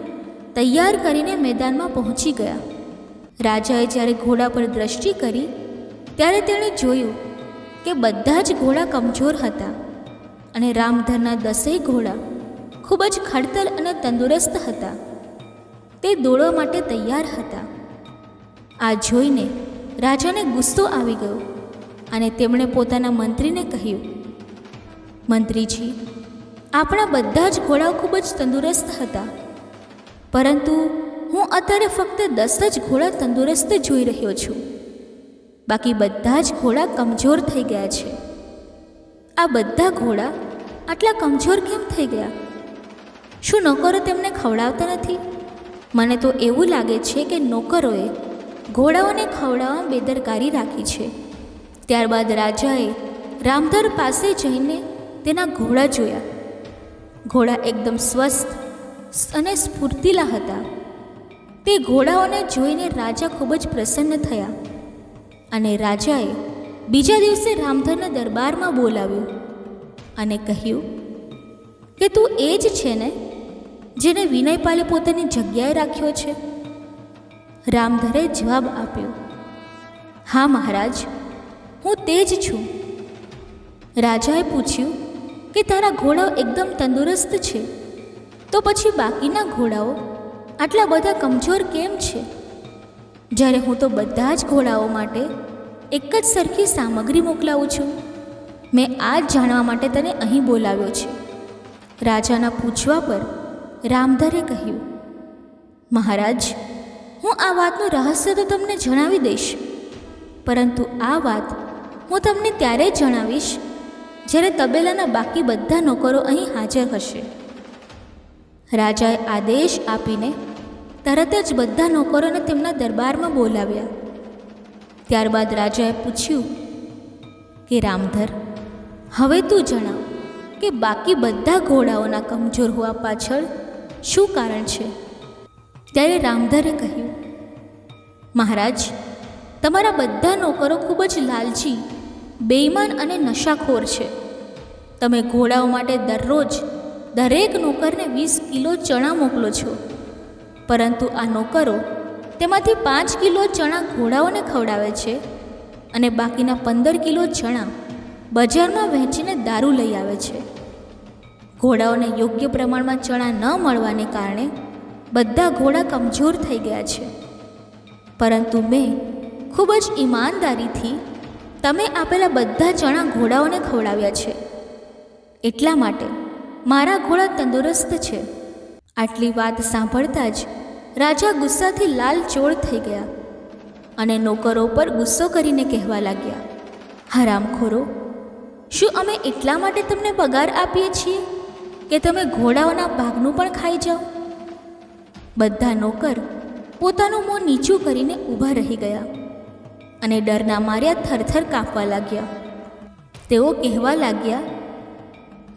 S1: તૈયાર કરીને મેદાનમાં પહોંચી ગયા. રાજાએ જ્યારે ઘોડા પર દ્રષ્ટિ કરી ત્યારે તેણે જોયું કે બધા જ ઘોડા કમજોર હતા અને રામધરના 10 ઘોડા ખૂબ જ ખડતલ અને તંદુરસ્ત હતા. તે દોડવા માટે તૈયાર હતા. આ જોઈને રાજાને ગુસ્સો આવી ગયો અને તેમણે પોતાના મંત્રીને કહ્યું, મંત્રીજી, આપણા બધા જ ઘોડાઓ ખૂબ જ તંદુરસ્ત હતા, પરંતુ હું અત્યારે ફક્ત 10 જ ઘોડા તંદુરસ્ત જોઈ રહ્યો છું. બાકી બધા જ ઘોડા કમજોર થઈ ગયા છે. આ બધા ઘોડા આટલા કમજોર કેમ થઈ ગયા? શું નોકરો તેમને ખવડાવતા નથી? મને તો એવું લાગે છે કે નોકરોએ ઘોડાઓને ખવડાવવામાં બેદરકારી રાખી છે. ત્યારબાદ રાજાએ રામધર પાસે જઈને તેના ઘોડા જોયા. ઘોડા એકદમ સ્વસ્થ અને સ્ફૂર્તિલા હતા. તે ઘોડાઓને જોઈને રાજા ખૂબ જ પ્રસન્ન થયા અને રાજાએ બીજા દિવસે રામધરને દરબારમાં બોલાવ્યો અને કહ્યું કે તું એ જ છે ને જેને વિનયપાલે પોતાની જગ્યાએ રાખ્યો છે? રામધરે જવાબ આપ્યો, હા મહારાજ, હું તે જ છું. રાજાએ પૂછ્યું કે તારા ઘોડાઓ એકદમ તંદુરસ્ત છે, તો પછી બાકીના ઘોડાઓ આટલા બધા કમજોર કેમ છે? જ્યારે હું તો બધા જ ઘોડાઓ માટે એક જ સરખી સામગ્રી મોકલાવું છું. મેં આ જ જાણવા માટે તને અહીં બોલાવ્યો છે. રાજાના પૂછવા પર રામધરે કહ્યું, મહારાજ, હું આ વાતનું રહસ્ય તો તમને જણાવી દઈશ, પરંતુ આ વાત હું તમને ત્યારે જ જણાવીશ જ્યારે તબેલાના બાકી બધા નોકરો અહીં હાજર હશે. રાજાએ આદેશ આપીને તરત જ બધા નોકરોને તેમના દરબારમાં બોલાવ્યા. ત્યારબાદ રાજાએ પૂછ્યું કે રામધર, હવે તું જણાવ કે બાકી બધા ઘોડાઓના કમજોર હોવા પાછળ શું કારણ છે? ત્યારે રામધરે કહ્યું, મહારાજ, તમારા બધા નોકરો ખૂબ જ લાલચી, બેઈમાન અને નશાખોર છે. તમે ઘોડાઓ માટે દરરોજ દરેક નોકરને 20 કિલો ચણા મોકલો છો, પરંતુ આ નોકરો તેમાંથી 5 કિલો ચણા ઘોડાઓને ખવડાવે છે અને બાકીના 15 કિલો ચણા બજારમાં વહેંચીને દારૂ લઈ આવે છે. ઘોડાઓને યોગ્ય પ્રમાણમાં ચણા ન મળવાને કારણે બધા ઘોડા કમજોર થઈ ગયા છે. પરંતુ મેં ખૂબ જ ઈમાનદારીથી તમે આપેલા બધા ચણા ઘોડાઓને ખવડાવ્યા છે, એટલા માટે મારા ઘોડા તંદુરસ્ત છે. આટલી વાત સાંભળતા જ રાજા ગુસ્સાથી લાલચોળ થઈ ગયા અને નોકરો પર ગુસ્સો કરીને કહેવા લાગ્યા, હરામખોરો, શું અમે એટલા માટે તમને પગાર આપીએ છીએ કે તમે ઘોડાઓના ભાગનું પણ ખાઈ જાઓ? બધા નોકર પોતાનું મોં નીચું કરીને ઊભા રહી ગયા અને ડરના માર્યા થરથર કાંપવા લાગ્યા. તેઓ કહેવા લાગ્યા,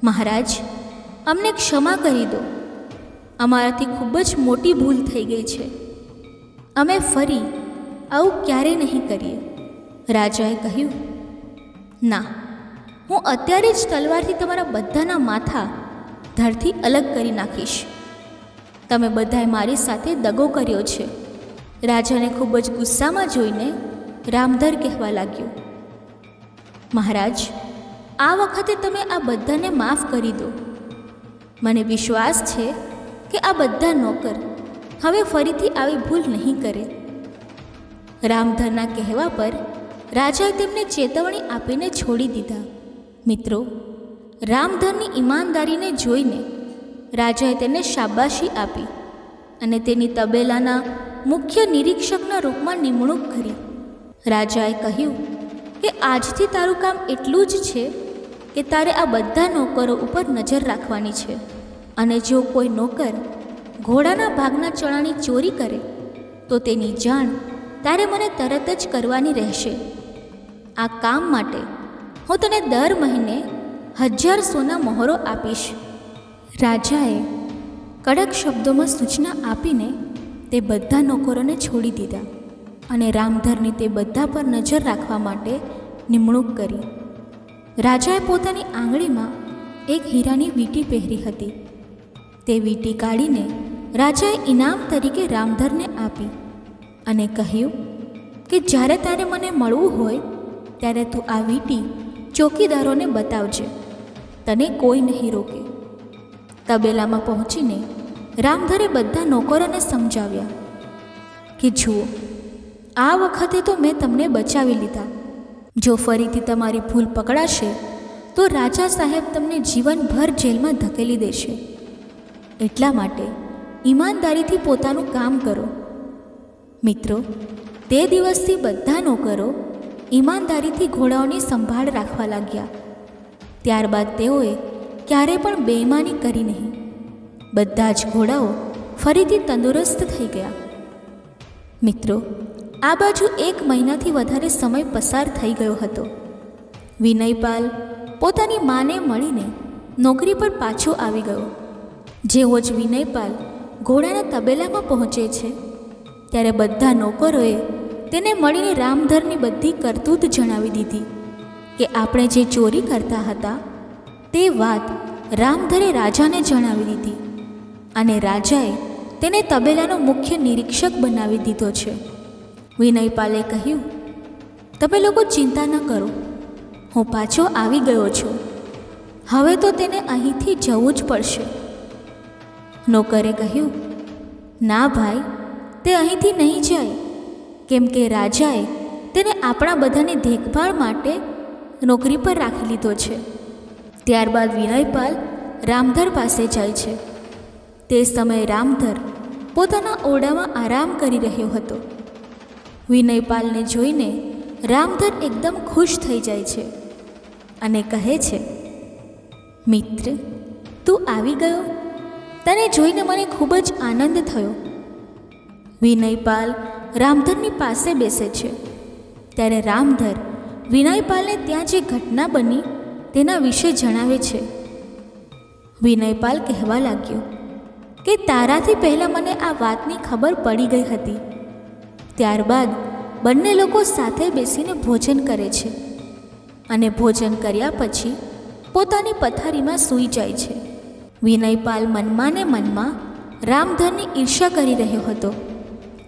S1: મહારાજ, અમને ક્ષમા કરી દો. અમારાથી ખૂબ જ મોટી ભૂલ થઈ ગઈ છે. અમે ફરી આવું ક્યારેય નહીં કરીએ. રાજાએ કહ્યું, ના, હું અત્યારે જ તલવારથી તમારા બધાના માથા ધરથી અલગ કરી નાખીશ. તમે બધાએ મારી સાથે દગો કર્યો છે. રાજાને ખૂબ જ ગુસ્સામાં જોઈને રામધર કહેવા લાગ્યો, મહારાજ, આ વખતે તમે આ બધાને માફ કરી દો. મને વિશ્વાસ છે કે આ બધા નોકર હવે ફરીથી આવી ભૂલ નહીં કરે. રામધરના કહેવા પર રાજાએ તેમને ચેતવણી આપીને છોડી દીધા. મિત્રો, રામધરની ઈમાનદારીને જોઈને રાજાએ તેને શાબાશી આપી અને તેની તબેલાના મુખ્ય નિરીક્ષકના રૂપમાં નિમણૂક કરી. રાજાએ કહ્યું કે આજથી તારું કામ એટલું જ છે કે તારે આ બધા નોકરો ઉપર નજર રાખવાની છે, અને જો કોઈ નોકર ઘોડાના ભાગના ચણાની ચોરી કરે તો તેની જાણ તારે મને તરત જ કરવાની રહેશે. આ કામ માટે હું તને દર મહિને 1000 સોના મહોરો આપીશ. રાજાએ કડક શબ્દોમાં સૂચના આપીને તે બધા નોકરોને છોડી દીધા અને રામધરની તે બધા પર નજર રાખવા માટે નિમણૂક કરી. રાજાએ પોતાની આંગળીમાં એક હીરાની વીંટી પહેરી હતી. તે વીંટી કાઢીને રાજાએ ઇનામ તરીકે રામધરને આપી અને કહ્યું કે જ્યારે તારે મને મળવું હોય ત્યારે તું આ વીંટી ચોકીદારોને બતાવજે, તને કોઈ નહીં રોકે. તબેલામાં પહોંચીને રામધરે બધા નોકરોને સમજાવ્યા કે જુઓ, આ વખતે તો મેં તમને બચાવી લીધા. જો ફરીથી તમારી ભૂલ પકડાશે તો રાજા સાહેબ તમને જીવનભર જેલમાં ધકેલી દેશે. એટલા માટે ઈમાનદારીથી પોતાનું કામ કરો. મિત્રો, તે દિવસથી બધા નોકરો ઈમાનદારીથી ઘોડાઓની સંભાળ રાખવા લાગ્યા. ત્યારબાદ તેઓએ ક્યારે પણ બેઈમાની કરી નહીં. બધા જ ઘોડાઓ ફરીથી તંદુરસ્ત થઈ ગયા. મિત્રો, આ બાજુ 1 મહિનાથી વધારે સમય પસાર થઈ ગયો હતો. વિનયપાલ પોતાની માને મળીને નોકરી પર પાછો આવી ગયો. જેવો જ વિનયપાલ ઘોડાના તબેલામાં પહોંચે છે ત્યારે બધા નોકરોએ તેને મળીને રામધરની બધી કરતૂત જણાવી દીધી કે આપણે જે ચોરી કરતા હતા તે વાત રામધરે રાજાને જણાવી દીધી અને રાજાએ તેને તબેલાનો મુખ્ય નિરીક્ષક બનાવી દીધો છે. વિનયપાલે કહ્યું, તમે લોકો ચિંતા ન કરો, હું પાછો આવી ગયો છું. હવે તો તેને અહીંથી જવું જ પડશે. નોકરે કહ્યું, ના ભાઈ, તે અહીંથી નહીં જાય, કેમ કે રાજાએ તેને આપણા બધાની દેખભાળ માટે નોકરી પર રાખી લીધો છે. ત્યારબાદ વિનયપાલ રામધર પાસે જાય છે. તે સમયે રામધર પોતાના ઓરડામાં આરામ કરી રહ્યો હતો. વિનયપાલને જોઈને રામધર એકદમ ખુશ થઈ જાય છે અને કહે છે, મિત્ર, તું આવી ગયો. તને જોઈને મને ખૂબ જ આનંદ થયો. વિનયપાલ રામધરની પાસે બેસે છે ત્યારે રામધર વિનયપાલને ત્યાં જે ઘટના બની તેના વિશે જણાવે છે. વિનયપાલ કહેવા લાગ્યો કે તારાથી પહેલાં મને આ વાતની ખબર પડી ગઈ હતી. ત્યારબાદ બંને લોકો સાથે બેસીને ભોજન કરે છે અને ભોજન કર્યા પછી પોતાની પથારીમાં સૂઈ જાય છે. વિનયપાલ મનમાં ને મનમાં રામધરની ઈર્ષ્યા કરી રહ્યો હતો,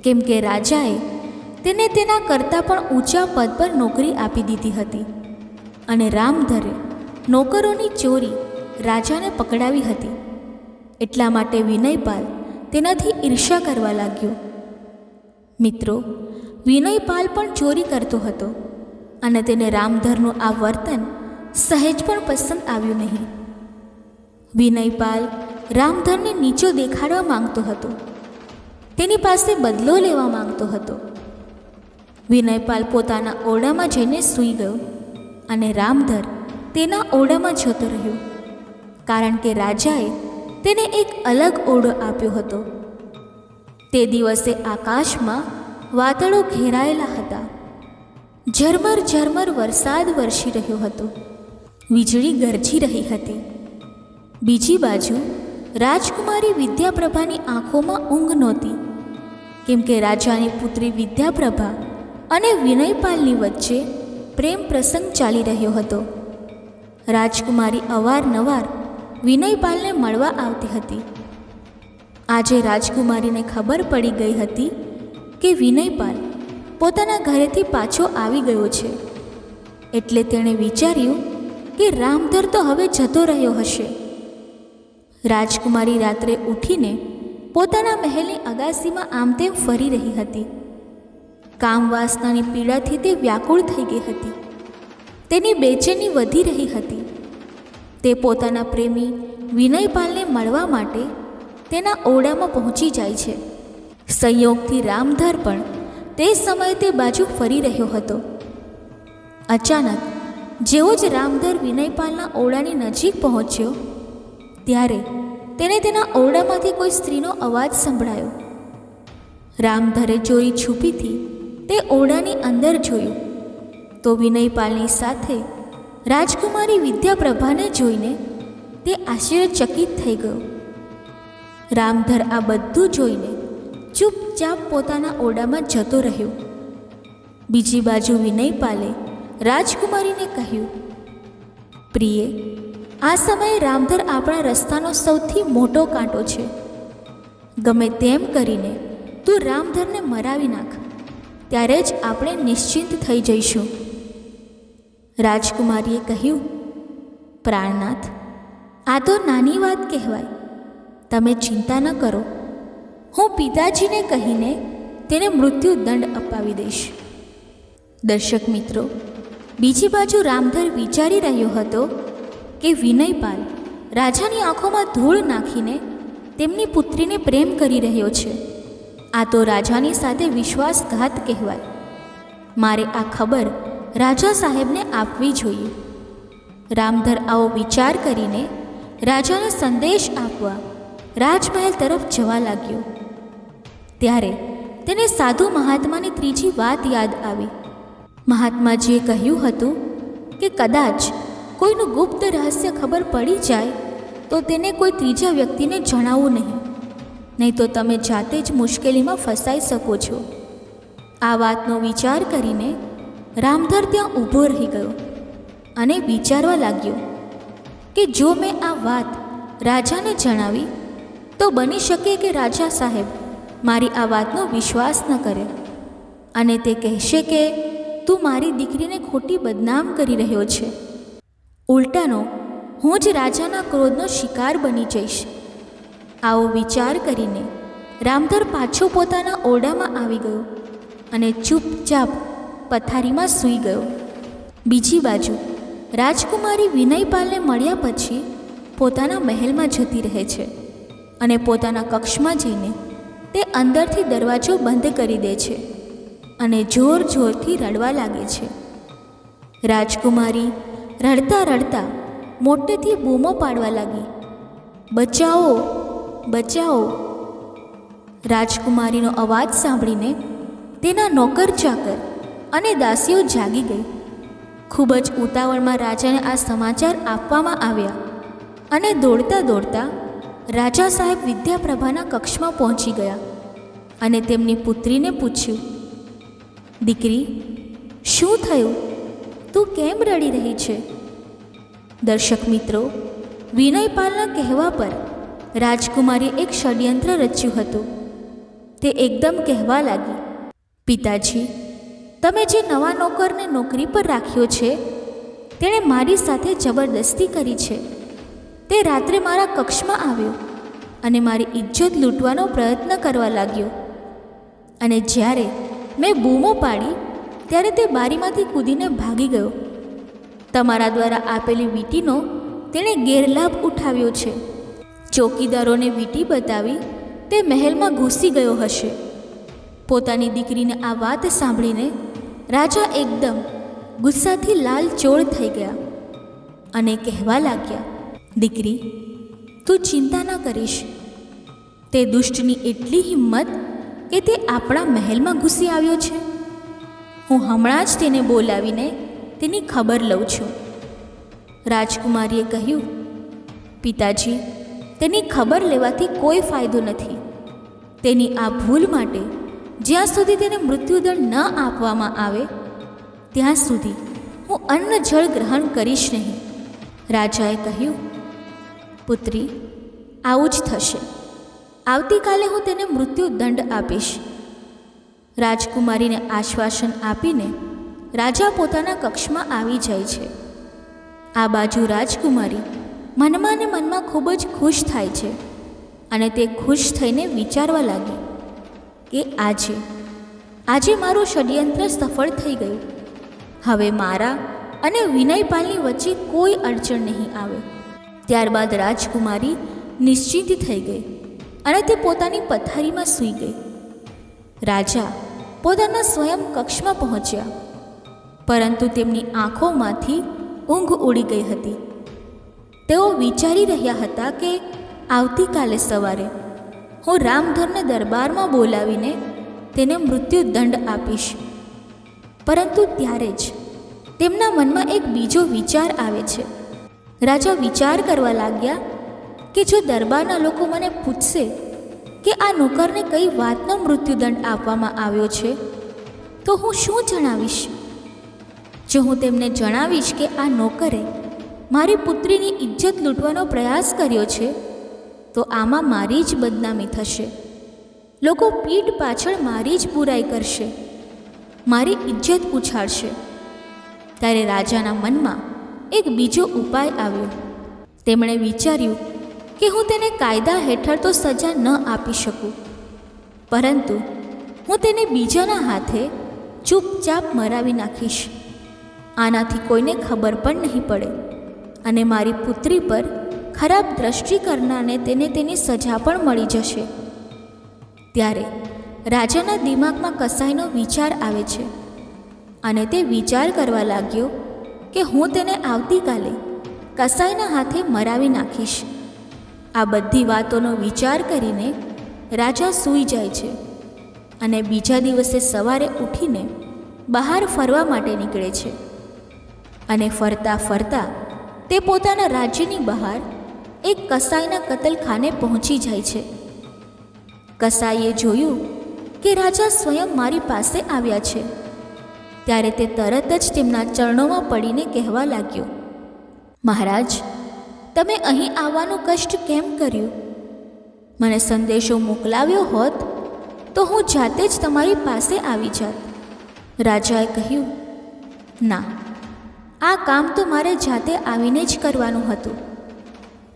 S1: કેમ કે રાજાએ તેને તેના કરતાં પણ ઊંચા પદ પર નોકરી આપી દીધી હતી અને રામધરે નોકરોની ચોરી રાજાને પકડાવી હતી. એટલા માટે વિનયપાલ તેનાથી ઈર્ષ્યા કરવા લાગ્યો. મિત્રો, વિનયપાલ પણ ચોરી કરતો હતો અને તેને રામધરનું આ વર્તન સહેજ પણ પસંદ આવ્યું નહીં. વિનયપાલ રામધરને નીચો દેખાડવા માંગતો હતો, તેની પાસે બદલો લેવા માંગતો હતો. વિનયપાલ પોતાના ઓરડામાં જઈને સૂઈ ગયો અને રામધર તેના ઓરડામાં જતો રહ્યો, કારણ કે રાજાએ તેને એક અલગ ઓરડો આપ્યો હતો. તે દિવસે આકાશમાં વાદળો ઘેરાયેલા હતા. ઝરમર ઝરમર વરસાદ વરસી રહ્યો હતો. વીજળી ગરજી રહી હતી. બીજી બાજુ રાજકુમારી વિદ્યાપ્રભાની આંખોમાં ઊંઘ નહોતી, કેમ કે રાજાની પુત્રી વિદ્યાપ્રભા અને વિનયપાલની વચ્ચે પ્રેમ પ્રસંગ ચાલી રહ્યો હતો. રાજકુમારી અવારનવાર વિનયપાલને મળવા આવતી હતી. આજે રાજકુમારીને ખબર પડી ગઈ હતી કે વિનયપાલ પોતાના ઘરેથી પાછો આવી ગયો છે, એટલે તેણે વિચાર્યું કે રામધર તો હવે જતો રહ્યો હશે. રાજકુમારી રાત્રે ઉઠીને પોતાના મહેલની અગાસીમાં આમ તેમ ફરી રહી હતી. કામવાસનાની પીડાથી તે વ્યાકુળ થઈ ગઈ હતી. તેની બેચેની વધી રહી હતી. તે પોતાના પ્રેમી વિનયપાલને મળવા માટે તેના ઓરડામાં પહોંચી જાય છે. સંયોગથી રામધર પણ તે સમયે તે બાજુ ફરી રહ્યો હતો. અચાનક જેવો જ રામધર વિનયપાલના ઓરડાની નજીક પહોંચ્યો ત્યારે તેને તેના ઓરડામાંથી કોઈ સ્ત્રીનો અવાજ સંભળાયો. રામધરે ચોરી છુપીથી તે ઓરડાની અંદર જોયું તો વિનયપાલની સાથે રાજકુમારી વિદ્યાપ્રભાને જોઈને તે આશ્ચર્યચકિત થઈ ગયો. રામધર આ બધું જોઈને ચૂપચાપ પોતાના ઓરડામાં જતો રહ્યો. બીજી બાજુ વિનયપાલે રાજકુમારીને કહ્યું, પ્રિય, આ સમયે રામધર આપણા રસ્તાનો સૌથી મોટો કાંટો છે. ગમે તેમ કરીને તું રામધરને મરાવી નાખ, ત્યારે જ આપણે નિશ્ચિંત થઈ જઈશું. રાજકુમારીએ કહ્યું, પ્રાણનાથ, આ તો નાની વાત કહેવાય. તમે ચિંતા ન કરો, હું પિતાજીને કહીને તેને મૃત્યુદંડ અપાવી દઈશ. દર્શક મિત્રો, બીજી બાજુ રામધર વિચારી રહ્યો હતો કે વિનયપાલ રાજાની આંખોમાં ધૂળ નાખીને તેમની પુત્રીને પ્રેમ કરી રહ્યો છે. આ તો રાજાની સાથે વિશ્વાસઘાત કહેવાય. મારે આ ખબર રાજા સાહેબને આપવી જોઈએ. રામધર આવો વિચાર કરીને રાજાને સંદેશ આપવા રાજમહેલ તરફ જવા લાગ્યો. ત્યારે તેને સાધુ મહાત્માની ત્રીજી વાત યાદ આવી. મહાત્માજીએ કહ્યું હતું કે કદાચ કોઈનું ગુપ્ત રહસ્ય ખબર પડી જાય તો તેને કોઈ ત્રીજા વ્યક્તિને જણાવવું નહીં તો તમે જાતે જ મુશ્કેલીમાં ફસાઈ શકો છો. આ વાતનો વિચાર કરીને રામધર ત્યાં ઊભો રહી ગયો અને વિચારવા લાગ્યો કે જો મેં આ વાત રાજાને જણાવી તો બની શકે કે રાજા સાહેબ મારી આ વાતનો વિશ્વાસ ન કરે અને તે કહેશે કે તું મારી દીકરીને ખોટી બદનામ કરી રહ્યો છે. ઉલટાનો હું જ રાજાના ક્રોધનો શિકાર બની જઈશ. આવો વિચાર કરીને રામધર પાછો પોતાના ઓરડામાં આવી ગયો અને ચૂપચાપ પથારીમાં સૂઈ ગયો. બીજી બાજુ રાજકુમારી વિનયપાલને મળ્યા પછી પોતાના મહેલમાં જતી રહે છે અને પોતાના કક્ષમાં જઈને તે અંદરથી દરવાજો બંધ કરી દે છે અને જોર જોરથી રડવા લાગે છે. રાજકુમારી રડતા રડતા મોટેથી બૂમો પાડવા લાગી, બચાવો બચાવો. રાજકુમારીનો અવાજ સાંભળીને તેના નોકર ચાકર અને દાસીઓ જાગી ગઈ. ખૂબ જ ઉતાવળમાં રાજાને આ સમાચાર આપવામાં આવ્યા અને દોડતા દોડતા રાજા સાહેબ વિદ્યાપ્રભાના કક્ષમાં પહોંચી ગયા અને તેમની પુત્રીને પૂછ્યું, દીકરી, શું થયું? તું કેમ રડી રહી છે? દર્શક મિત્રો, વિનયપાલના કહેવા પર રાજકુમારીએ એક ષડયંત્ર રચ્યું હતું. તે એકદમ કહેવા લાગી, પિતાજી, તમે જે નવા નોકરને નોકરી પર રાખ્યો છે તેણે મારી સાથે જબરદસ્તી કરી છે. તે રાત્રે મારા કક્ષમાં આવ્યો અને મારી ઇજ્જત લૂંટવાનો પ્રયત્ન કરવા લાગ્યો અને જ્યારે મેં બૂમો પાડી ત્યારે તે બારીમાંથી કૂદીને ભાગી ગયો. તમારા દ્વારા આપેલી વીંટીનો તેણે ગેરલાભ ઉઠાવ્યો છે. ચોકીદારોને વીંટી બતાવી તે મહેલમાં ઘૂસી ગયો હશે. પોતાની દીકરીને આ વાત સાંભળીને રાજા એકદમ ગુસ્સાથી લાલચોળ થઈ ગયા અને કહેવા લાગ્યા, દીકરી, તું ચિંતા ન કરીશ. તે દુષ્ટની એટલી હિંમત કે તે આપણા મહેલમાં ઘૂસી આવ્યો છે. હું હમણાં જ તેને બોલાવીને તેની ખબર લઉં છું. રાજકુમારીએ કહ્યું, પિતાજી, તેની ખબર લેવાથી કોઈ ફાયદો નથી. તેની આ ભૂલ માટે જ્યાં સુધી તેને મૃત્યુદંડ ન આપવામાં આવે ત્યાં સુધી હું અન્ન જળ ગ્રહણ કરીશ નહીં. રાજાએ કહ્યું, પુત્રી, આવું જ થશે. આવતીકાલે હું તેને મૃત્યુદંડ આપીશ. રાજકુમારીને આશ્વાસન આપીને રાજા પોતાના કક્ષમાં આવી જાય છે. આ બાજુ રાજકુમારી મનમાં ને મનમાં ખૂબ જ ખુશ થાય છે અને તે ખુશ થઈને વિચારવા લાગી કે આજે મારું ષડયંત્ર સફળ થઈ ગયું. હવે મારા અને વિનયપાલની વચ્ચે કોઈ અડચણ નહીં આવે. ત્યારબાદ રાજકુમારી નિશ્ચિંત થઈ ગઈ અને તે પોતાની પથારીમાં સૂઈ ગઈ. રાજા પોતાના સ્વયં કક્ષમાં પહોંચ્યા, પરંતુ તેમની આંખોમાંથી ઊંઘ ઉડી ગઈ હતી. તેઓ વિચારી રહ્યા હતા કે આવતીકાલે સવારે હું રામધરને દરબારમાં બોલાવીને તેને મૃત્યુદંડ આપીશ. પરંતુ ત્યારે જ તેમના મનમાં એક બીજો વિચાર આવે છે. રાજા વિચાર કરવા લાગ્યા કે જો દરબારના લોકો મને પૂછશે કે આ નોકરને કઈ વાતનો મૃત્યુદંડ આપવામાં આવ્યો છે તો હું શું જણાવીશ? જો હું તેમને જણાવીશ કે આ નોકરે મારી પુત્રીની ઇજ્જત લૂંટવાનો પ્રયાસ કર્યો છે તો આમાં મારી જ બદનામી થશે. લોકો પીઠ પાછળ મારી જ બુરાઈ કરશે, મારી ઇજ્જત ઉછાળશે. ત્યારે રાજાના મનમાં એક બીજો ઉપાય આવ્યો. તેમણે વિચાર્યું કે હું તેને કાયદા હેઠળ તો સજા ન આપી શકું, પરંતુ હું તેને બીજાના હાથે ચૂપચાપ મરાવી નાખીશ. આનાથી કોઈને ખબર પણ નહીં પડે અને મારી પુત્રી પર ખરાબ દ્રષ્ટિ કરનારને તેને તેની સજા પણ મળી જશે. ત્યારે રાજાના દિમાગમાં કસાઈનો વિચાર આવે છે અને તે વિચાર કરવા લાગ્યો કે હું તેને આવતીકાલે કસાઈના હાથે મરાવી નાખીશ. આ બધી વાતોનો વિચાર કરીને રાજા સૂઈ જાય છે અને બીજા દિવસે સવારે ઉઠીને બહાર ફરવા માટે નીકળે છે. અને ફરતા ફરતા તે પોતાના રાજ્યની બહાર એક કસાઈના કતલખાને પહોંચી જાય છે. કસાઈએ જોયું કે રાજા સ્વયં મારી પાસે આવ્યા છે. ત્યારે તે તરત જ તેમના ચરણોમાં પડીને કહેવા લાગ્યો, મહારાજ, તમે અહીં આવવાનું કષ્ટ કેમ કર્યું? મને સંદેશો મોકલાવ્યો હોત તો હું જાતે જ તમારી પાસે આવી જાત. રાજાએ કહ્યું, ના, આ કામ તો મારે જાતે આવીને જ કરવાનું હતું.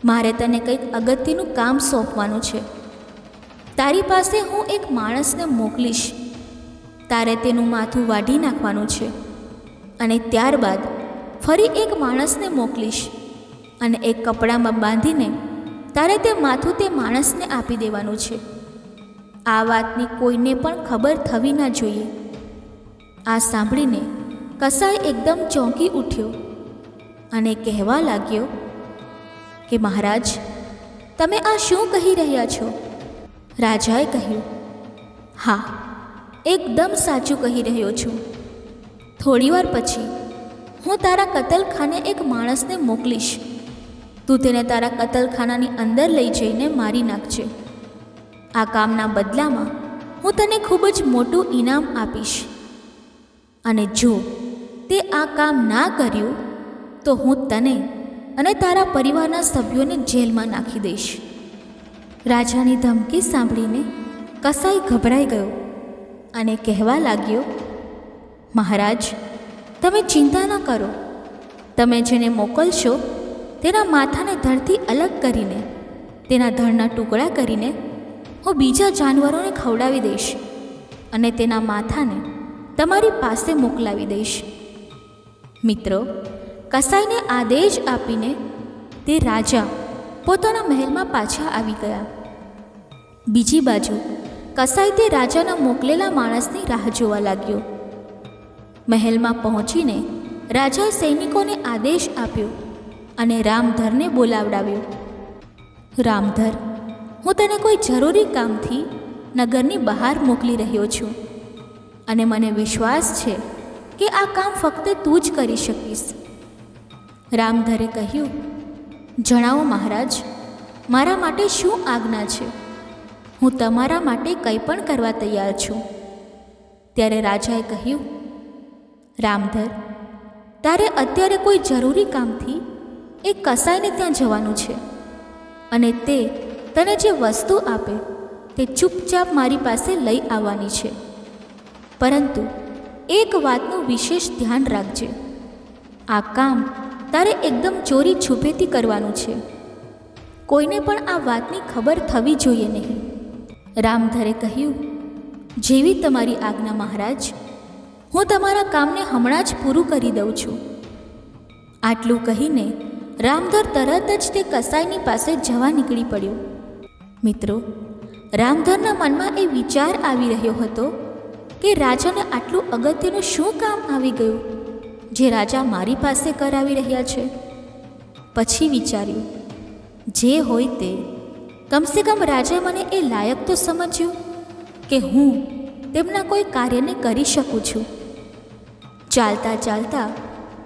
S1: મારે તને કંઈક અગત્યનું કામ સોંપવાનું છે. તારી પાસે હું એક માણસને મોકલીશ. તારે તેનું માથું વાઢી નાખવાનું છે અને ત્યારબાદ ફરી એક માણસને મોકલીશ અને એક કપડામાં બાંધીને તારે તે માથું તે માણસને આપી દેવાનું છે. આ વાતની કોઈને પણ ખબર થવી ના જોઈએ. આ સાંભળીને કસાઈ એકદમ ચોંકી ઉઠ્યો અને કહેવા લાગ્યો કે મહારાજ, તમે આ શું કહી રહ્યા છો? રાજાએ કહ્યું, હા, એકદમ સાચું કહી રહ્યો છું. થોડીવાર પછી હું તારા કતલખાને એક માણસને મોકલીશ. તું તેને તારા કતલખાનાની અંદર લઈ જઈને મારી નાખજે. આ કામના બદલામાં હું તને ખૂબ જ મોટું ઇનામ આપીશ. અને જો તે આ કામ ના કર્યું તો હું તને અને તારા પરિવારના સભ્યોને જેલમાં નાખી દઈશ. રાજાની ધમકી સાંભળીને કસાઈ ગભરાઈ ગયો અને કહેવા લાગ્યો, મહારાજ, તમે ચિંતા ન કરો. તમે જેને મોકલશો તેના માથાને ધડથી અલગ કરીને તેના ધડના ટુકડા કરીને હું બીજા જાનવરોને ખવડાવી દઈશ અને તેના માથાને તમારી પાસે મોકલાવી દઈશ. મિત્રો, કસાઈને આદેશ આપીને તે રાજા પોતાના મહેલમાં પાછા આવી ગયા. બીજી બાજુ કસાઈ તે રાજાના મોકલેલા માણસની રાહ જોવા લાગ્યો. મહેલમાં પહોંચીને રાજાએ સૈનિકોને આદેશ આપ્યો અને રામધરને બોલાવડાવ્યો. રામધર, હું તને કોઈ જરૂરી કામથી નગરની બહાર મોકલી રહ્યો છું અને મને વિશ્વાસ છે કે આ કામ ફક્ત તું જ કરી શકીશ. રામધરે કહ્યું, જણાવો મહારાજ, મારા માટે શું આજ્ઞા છે? હું તમારા માટે કંઈ પણ કરવા તૈયાર છું. ત્યારે રાજાએ કહ્યું, રામધર, તારે અત્યારે કોઈ જરૂરી કામથી એક કસાઈને ત્યાં જવાનું છે અને તે તને જે વસ્તુ આપે તે ચૂપચાપ મારી પાસે લઈ આવવાની છે. પરંતુ એક વાતનું વિશેષ ધ્યાન રાખજે. આ કામ તારે એકદમ ચોરી છુપેથી કરવાનું છે. કોઈને પણ આ વાતની ખબર થવી જોઈએ નહીં. રામધરે કહ્યું, જેવી તમારી આજ્ઞા મહારાજ. હું તમારા કામને હમણાં જ પૂરું કરી દઉં છું. આટલું કહીને રામધર તરત જ તે કસાઈની પાસે જવા નીકળી પડ્યો. મિત્રો, રામધરના મનમાં એ વિચાર આવી રહ્યો હતો કે રાજાને આટલું અગત્યનું શું કામ આવી ગયું જે રાજા મારી પાસે કરાવી રહ્યા છે. પછી વિચાર્યું, જે હોય તે, કમસે કમ રાજા મને એ લાયક તો સમજ્યો કે હું તેમના કોઈ કાર્યને કરી શકું છું. ચાલતા ચાલતા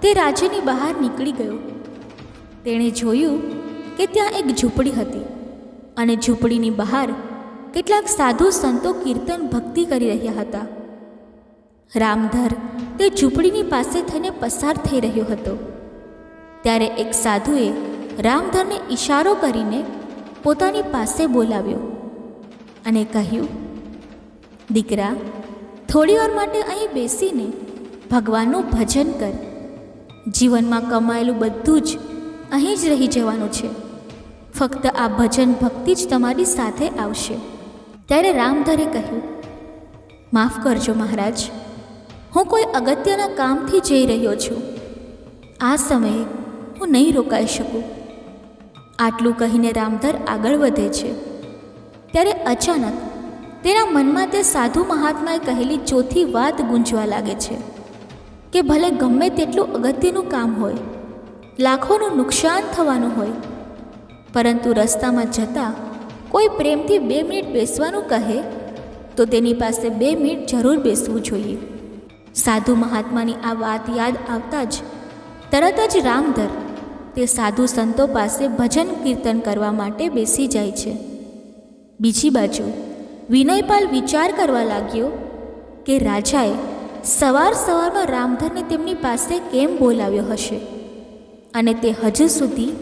S1: તે રાજ્યની બહાર નીકળી ગયો. તેણે જોયું કે ત્યાં એક ઝૂંપડી હતી અને ઝૂંપડીની બહાર કેટલાક સાધુ સંતો કીર્તન ભક્તિ કરી રહ્યા હતા. રામધર તે ઝૂંપડીની પાસે થઈને પસાર થઈ રહ્યો હતો. ત્યારે એક સાધુએ રામધરને ઈશારો કરીને પોતાની પાસે બોલાવ્યો અને કહ્યું, દીકરા, થોડીવાર માટે અહીં બેસીને ભગવાનનું ભજન કર. જીવનમાં કમાયેલું બધું જ અહીં જ રહી જવાનું છે. ફક્ત આ ભજન ભક્તિ જ તમારી સાથે આવશે. ત્યારે રામધરે કહ્યું, માફ કરજો મહારાજ, હું કોઈ અગત્યના કામથી જઈ રહ્યો છું. આ સમયે હું નહીં રોકાઈ શકું. આટલું કહીને રામધર આગળ વધે છે. ત્યારે અચાનક તેના મનમાં તે સાધુ મહાત્માએ કહેલી ચોથી વાત ગૂંજવા લાગે છે કે ભલે ગમે તેટલું અગત્યનું કામ હોય, લાખોનું નુકસાન થવાનું હોય, પરંતુ રસ્તામાં જતાં કોઈ પ્રેમથી 2 મિનિટ બેસવાનું કહે તો તેની પાસે 2 મિનિટ જરૂર બેસવું જોઈએ. સાધુ મહાત્માની આ વાત યાદ આવતા જ તરત જ રામધર તે સાધુ સંતો પાસે ભજન કીર્તન કરવા માટે બેસી જાય છે. બીજી બાજુ વિનયપાલ વિચાર કરવા લાગ્યો કે રાજાએ સવારમાં રામધરને તેમની પાસે કેમ બોલાવ્યો હશે અને તે હજુ સુધી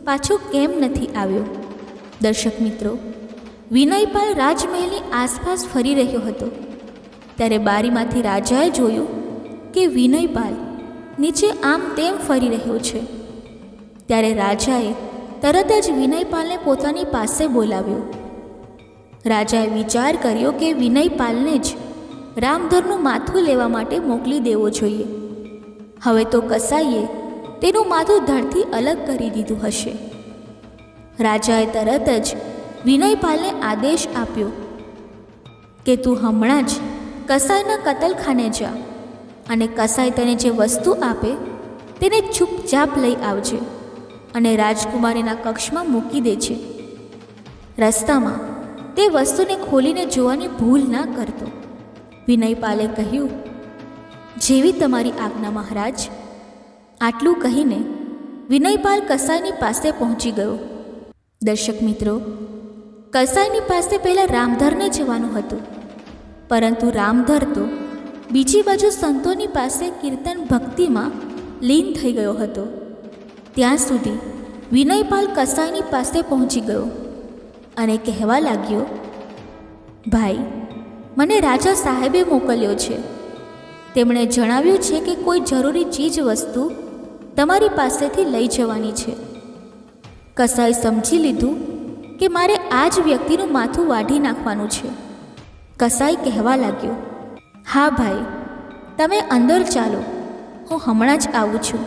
S1: પાછો કેમ નથી આવ્યો. દર્શક મિત્રો, વિનયપાલ રાજમહેલની આસપાસ ફરી રહ્યો હતો ત્યારે બારીમાંથી રાજાએ જોયું કે વિનયપાલ નીચે આમ તેમ ફરી રહ્યો છે. ત્યારે રાજાએ તરત જ વિનયપાલને પોતાની પાસે બોલાવ્યો. રાજાએ વિચાર કર્યો કે વિનયપાલને જ રામધરનું માથું લેવા માટે મોકલી દેવો જોઈએ. હવે તો કસાઈએ તેનું માથું ધડથી અલગ કરી દીધું હશે. રાજાએ તરત જ વિનયપાલને આદેશ આપ્યો કે તું હમણાં જ કસાઈના કતલખાને જા અને કસાઈ તને જે વસ્તુ આપે તેને ચૂપચાપ લઈ આવજે અને રાજકુમારીના કક્ષમાં મૂકી દે છે. રસ્તામાં તે વસ્તુને ખોલીને જોવાની ભૂલ ના કરતો. વિનયપાલે કહ્યું, જેવી તમારી આજ્ઞા મહારાજ. આટલું કહીને વિનયપાલ કસાઈની પાસે પહોંચી ગયો. દર્શક મિત્રો, કસાઈની પાસે પહેલાં રામધરને જવાનું હતું, પરંતુ રામધર તો બીજી બાજુ સંતોની પાસે કીર્તન ભક્તિમાં લીન થઈ ગયો હતો. ત્યાં સુધી વિનયપાલ કસાઈની પાસે પહોંચી ગયો અને કહેવા લાગ્યો, ભાઈ, મને રાજા સાહેબે મોકલ્યો છે. તેમણે જણાવ્યું છે કે કોઈ જરૂરી ચીજ વસ્તુ તમારી પાસેથી લઈ જવાની છે. કસાઈ સમજી લીધું કે મારે આ જ વ્યક્તિનું માથું વાઢી નાખવાનું છે. કસાઈ કહેવા લાગ્યો, હા ભાઈ, તમે અંદર ચાલો, હું હમણાં જ આવું છું.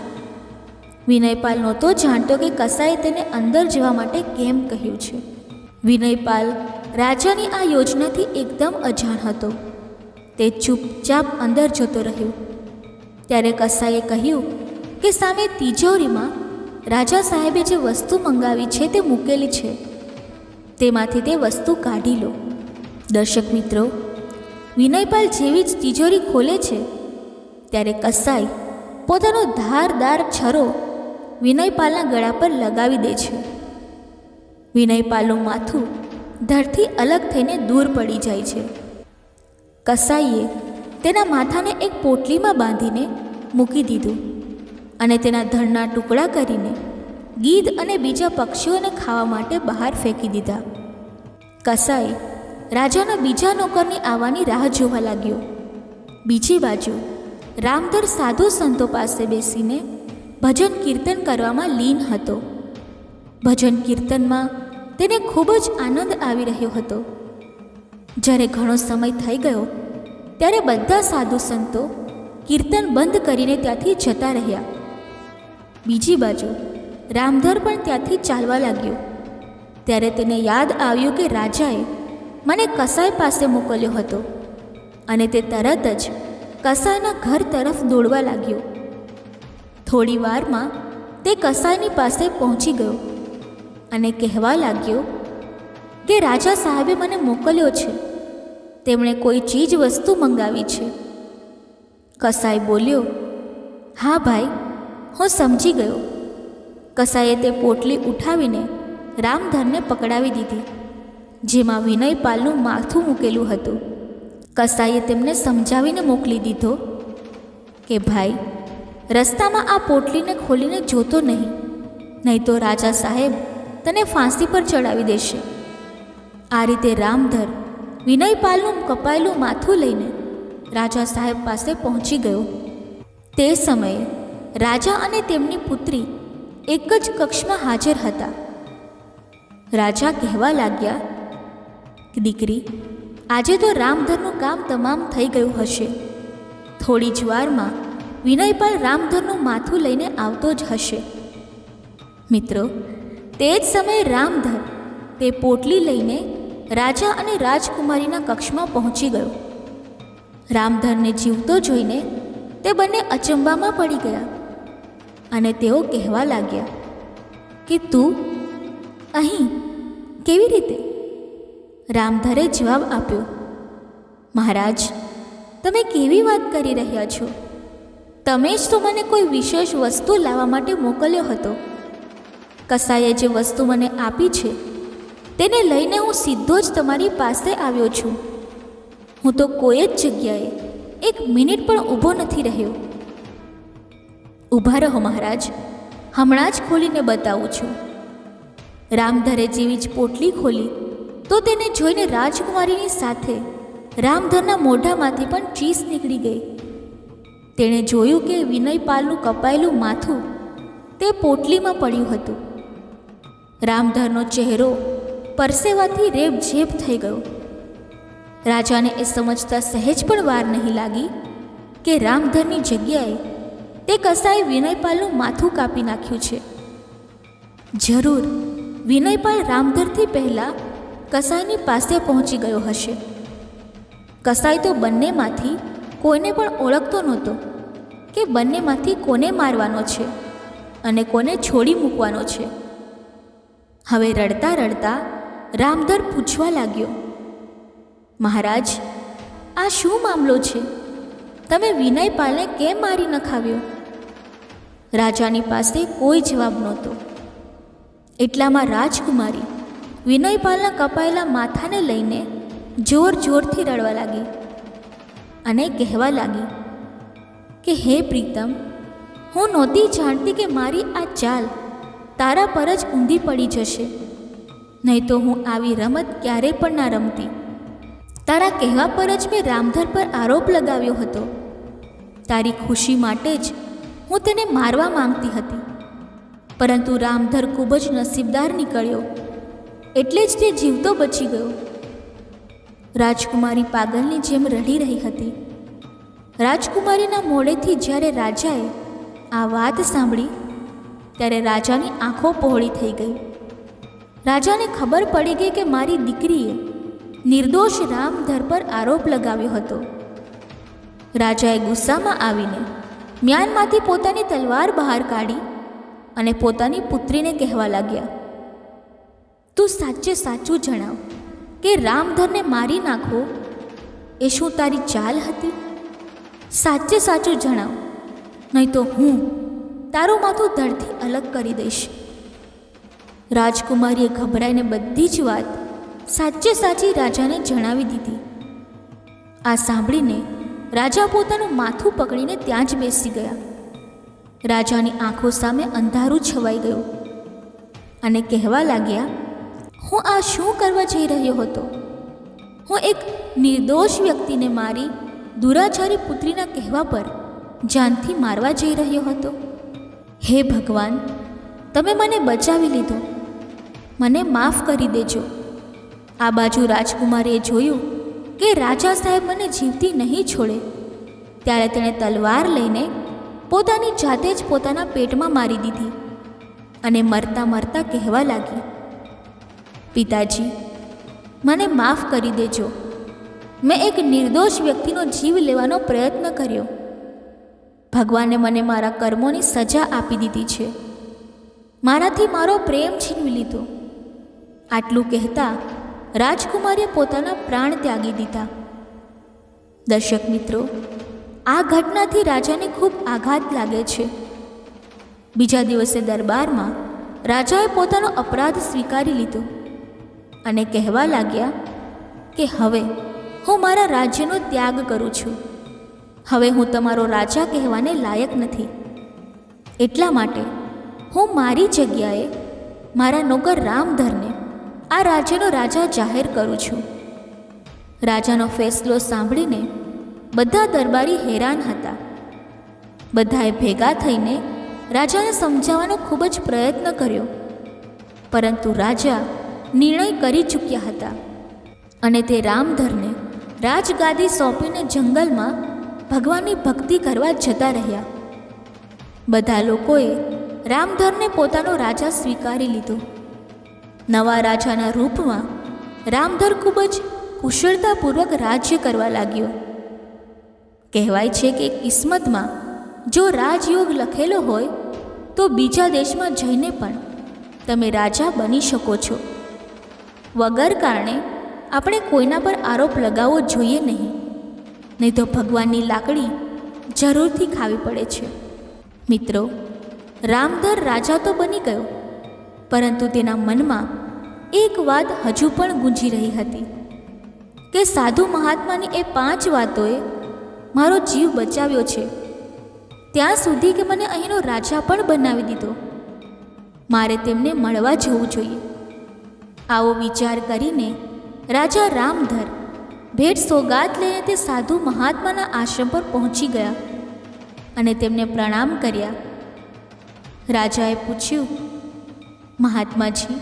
S1: વિનયપાલ નહોતો જાણતો કે કસાઈએ તેને અંદર જવા માટે કેમ કહ્યું છે. વિનયપાલ રાજાની આ યોજનાથી એકદમ અજાણ હતો. તે ચૂપચાપ અંદર જતો રહ્યો. ત્યારે કસાઈએ કહ્યું કે સામે તિજોરીમાં રાજા સાહેબે જે વસ્તુ મંગાવી છે તે મૂકેલી છે, તેમાંથી તે વસ્તુ કાઢી લો. દર્શક મિત્રો, વિનયપાલ જેવી જ તિજોરી ખોલે છે ત્યારે કસાઈ પોતાનો ધારદાર છરો વિનયપાલના ગળા પર લગાવી દે છે. વિનયપાલનું માથું ધડથી અલગ થઈને દૂર પડી જાય છે. કસાઈએ તેના માથાને એક પોટલીમાં બાંધીને મૂકી દીધું અને તેના ધડના ટુકડા કરીને ગીધ અને બીજા પક્ષીઓને ખાવા માટે બહાર ફેંકી દીધા. કસાઈ રાજાના બીજા નોકરની આવવાની રાહ જોવા લાગ્યો. બીજી બાજુ રામધર સાધુ સંતો પાસે બેસીને ભજન કીર્તન કરવામાં લીન હતો. ભજન કીર્તનમાં તેને ખૂબ જ આનંદ આવી રહ્યો હતો. જ્યારે ઘણો સમય થઈ ગયો ત્યારે બધા સાધુ સંતો કીર્તન બંધ કરીને ત્યાંથી જતા રહ્યા. બીજી બાજુ રામધર પણ ત્યાંથી ચાલવા લાગ્યો. ત્યારે તેને યાદ આવ્યું કે રાજાએ મને કસાઈ પાસે મોકલ્યો હતો અને તે તરત જ કસાઈના ઘર તરફ દોડવા લાગ્યો. થોડી વારમાં તે કસાઈની પાસે પહોંચી ગયો અને કહેવા લાગ્યો કે રાજા સાહેબે મને મોકલ્યો છે, તેમણે કોઈ ચીજ વસ્તુ મંગાવી છે. કસાઈ બોલ્યો, હા ભાઈ, હું સમજી ગયો. કસાઈએ તે પોટલી ઉઠાવીને રામધરને પકડાવી દીધી, જેમાં વિનયપાલનું માથું મૂકેલું હતું. કસાઈએ તેમને સમજાવીને મોકલી દીધો કે ભાઈ, રસ્તામાં આ પોટલીને ખોલીને જોતો નહીં તો રાજા સાહેબ તને ફાંસી પર ચડાવી દેશે. આ રીતે રામધર વિનયપાલનું કપાયેલું માથું લઈને રાજા સાહેબ પાસે પહોંચી ગયો. તે સમયે રાજા અને તેમની પુત્રી એક જ કક્ષમાં હાજર હતા. રાજા કહેવા લાગ્યા કે દીકરી, આજે તો રામધરનું કામ તમામ થઈ ગયું હશે. થોડી જ વારમાં વિનયપાલ રામધરનું માથું લઈને આવતો જ હશે. મિત્રો, તે જ સમયે રામધર તે પોટલી લઈને રાજા અને રાજકુમારીના કક્ષમાં પહોંચી ગયો. રામધરને જીવતો જોઈને તે બંને અચંબામાં પડી ગયા અને તેઓ કહેવા લાગ્યા કે તું અહીં કેવી રીતે? રામધરે જવાબ આપ્યો, મહારાજ, તમે કેવી વાત કરી રહ્યા છો? તમે જ તો મને કોઈ વિશેષ વસ્તુ લાવવા માટે મોકલ્યો હતો. કસાઈએ જે વસ્તુ મને આપી છે તેને લઈને હું સીધો જ તમારી પાસે આવ્યો છું. હું તો કોઈ જ જગ્યાએ એક મિનિટ પણ ઊભો નથી રહ્યો. ઊભા રહો મહારાજ, હમણાં જ ખોલીને બતાવું છું. રામધરે જેવી જ પોટલી ખોલી તો તેને જોઈને રાજકુમારીની સાથે રામધરના મોઢામાંથી પણ ચીસ નીકળી ગઈ. તેણે જોયું કે વિનયપાલનું કપાયેલું માથું તે પોટલીમાં પડ્યું હતું. રામધરનો ચહેરો પરસેવાથી રેબઝેબ થઈ ગયો. રાજાને એ સમજતા સહેજ પણ વાર નહીં લાગી કે રામધરની જગ્યાએ તે કસાએ વિનયપાલનું માથું કાપી નાખ્યું છે. જરૂર વિનયપાલ રામધરથી પહેલાં કસાઈની પાસે પહોંચી ગયો હશે. કસાઈ તો બંનેમાંથી કોઈને પણ ઓળખતો નહોતો કે બંનેમાંથી કોને મારવાનો છે અને કોને છોડી મૂકવાનો છે. હવે રડતા રડતા રામધર પૂછવા લાગ્યો, મહારાજ, આ શું મામલો છે? તમે વિનયપાલને કેમ મારી નખાવ્યો? રાજાની પાસે કોઈ જવાબ નહોતો. એટલામાં રાજકુમારી વિનયપાલના કપાયેલા માથાને લઈને જોર જોરથી રડવા લાગી અને કહેવા લાગી કે હે પ્રીતમ, હું નહોતી જાણતી કે મારી આ ચાલ તારા પર જ ઊંધી પડી જશે. નહીં તો હું આવી રમત ક્યારેય પણ ના રમતી. તારા કહેવા પર જ મેં રામધર પર આરોપ લગાવ્યો હતો. તારી ખુશી માટે જ હું તેને મારવા માંગતી હતી, પરંતુ રામધર ખૂબ જ નસીબદાર નીકળ્યો, એટલે જ તે જીવતો બચી ગયો. રાજકુમારી પાગલની જેમ રડી રહી હતી. રાજકુમારીના મોઢેથી જ્યારે રાજાએ આ વાત સાંભળી ત્યારે રાજાની આંખો પહોળી થઈ ગઈ. રાજાને ખબર પડી ગઈ કે મારી દીકરીએ નિર્દોષ રામધર પર આરોપ લગાવ્યો હતો. રાજાએ ગુસ્સામાં આવીને મ્યાનમાંથી પોતાની તલવાર બહાર કાઢી અને પોતાની પુત્રીને કહેવા લાગ્યા, તું સાચે સાચું જણાવ કે રામધરને મારી નાખવો એ શું તારી ચાલ હતી? સાચે સાચું જણાવ, નહીં તો હું તારું માથું ધડથી અલગ કરી દઈશ. રાજકુમારીએ ગભરાઈને બધી જ વાત સાચે સાચી રાજાને જણાવી દીધી. આ સાંભળીને રાજા પોતાનું માથું પકડીને ત્યાં જ બેસી ગયા. રાજાની આંખો સામે અંધારું છવાઈ ગયું અને કહેવા લાગ્યા, હું આ શું કરવા જઈ રહ્યો હતો? હું એક નિર્દોષ વ્યક્તિને મારી દુરાચારી પુત્રીના કહેવા પર જાનથી મારવા જઈ રહ્યો હતો. હે ભગવાન, તમે મને બચાવી લીધો, મને માફ કરી દેજો. આ બાજુ રાજકુમારીએ જોયું કે રાજા સાહેબ મને જીવતી નહીં છોડે, ત્યારે તેણે તલવાર લઈને પોતાની જાતે જ પોતાના પેટમાં મારી દીધી અને મરતા મરતા કહેવા લાગી, પિતાજી, મને માફ કરી દેજો. મેં એક નિર્દોષ વ્યક્તિનો જીવ લેવાનો પ્રયત્ન કર્યો. ભગવાને મને મારા કર્મોની સજા આપી દીધી છે. મારાથી મારો પ્રેમ છીનવી લીધો. આટલું કહેતા રાજકુમારીએ પોતાના પ્રાણ ત્યાગી દીધા. દર્શક મિત્રો, આ ઘટનાથી રાજાને ખૂબ આઘાત લાગે છે. બીજા દિવસે દરબારમાં રાજાએ પોતાનો અપરાધ સ્વીકારી લીધો અને કહેવા લાગ્યા કે હવે હું મારા રાજ્યનો ત્યાગ કરું છું. હવે હું તમારો રાજા કહેવાને લાયક નથી. એટલા માટે હું મારી જગ્યાએ મારા નોકર રામધરને આ રાજ્યનો રાજા જાહેર કરું છું. રાજાનો ફેસલો સાંભળીને બધા દરબારી હેરાન હતા. બધાએ ભેગા થઈને રાજાને સમજાવવાનો ખૂબ જ પ્રયત્ન કર્યો, પરંતુ રાજા નિર્ણય કરી ચૂક્યા હતા અને તે રામધરને રાજગાદી સોંપીને જંગલમાં ભગવાનની ભક્તિ કરવા જતા રહ્યા. બધા લોકોએ રામધરને પોતાનો રાજા સ્વીકારી લીધો. નવા રાજાના રૂપમાં રામધર ખૂબ જ કુશળતાપૂર્વક રાજ્ય કરવા લાગ્યો. કહેવાય છે કે કિસ્મતમાં જો રાજયોગ લખેલો હોય તો બીજા દેશમાં જઈને પણ તમે રાજા બની શકો છો. વગર કારણે આપણે કોઈના પર આરોપ લગાવવો જોઈએ નહીં તો ભગવાનની લાકડી જરૂરથી ખાવી પડે છે. મિત્રો, રામધર રાજા તો બની ગયો, પરંતુ તેના મનમાં એક વાત હજુ પણ ગૂંજી રહી હતી કે સાધુ મહાત્માની એ 5 વાતોએ મારો જીવ બચાવ્યો છે, ત્યાં સુધી કે મને અહીંનો રાજા પણ બનાવી દીધો. મારે તેમને મળવા જવું જોઈએ. આવો વિચાર કરીને રાજા રામધર ભેટ સોગાદ લઈને તે સાધુ મહાત્માના આશ્રમ પર પહોંચી ગયા અને તેમને પ્રણામ કર્યા. રાજાએ પૂછ્યું, મહાત્માજી,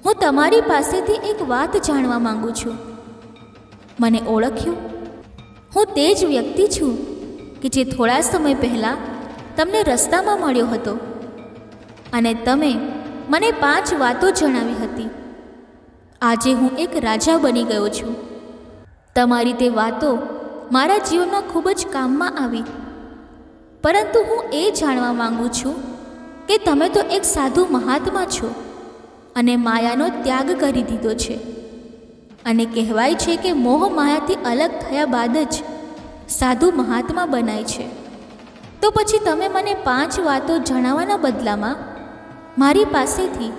S1: હું તમારી પાસેથી એક વાત જાણવા માંગુ છું. મને ઓળખ્યું? હું તે જ વ્યક્તિ છું કે જે થોડા સમય પહેલાં તમને રસ્તામાં મળ્યો હતો અને તમે મને 5 વાતો જણાવી હતી. આજે હું એક રાજા બની ગયો છું. તમારી તે વાતો મારા જીવનમાં ખૂબ જ કામમાં આવી, પરંતુ હું એ જાણવા માંગુ છું કે તમે તો એક સાધુ મહાત્મા છો અને માયાનો ત્યાગ કરી દીધો છે, અને કહેવાય છે કે મોહ માયાથી અલગ થયા બાદ જ સાધુ મહાત્મા બનાય છે. તો પછી તમે મને 5 વાતો જણાવવાના બદલામાં મારી પાસેથી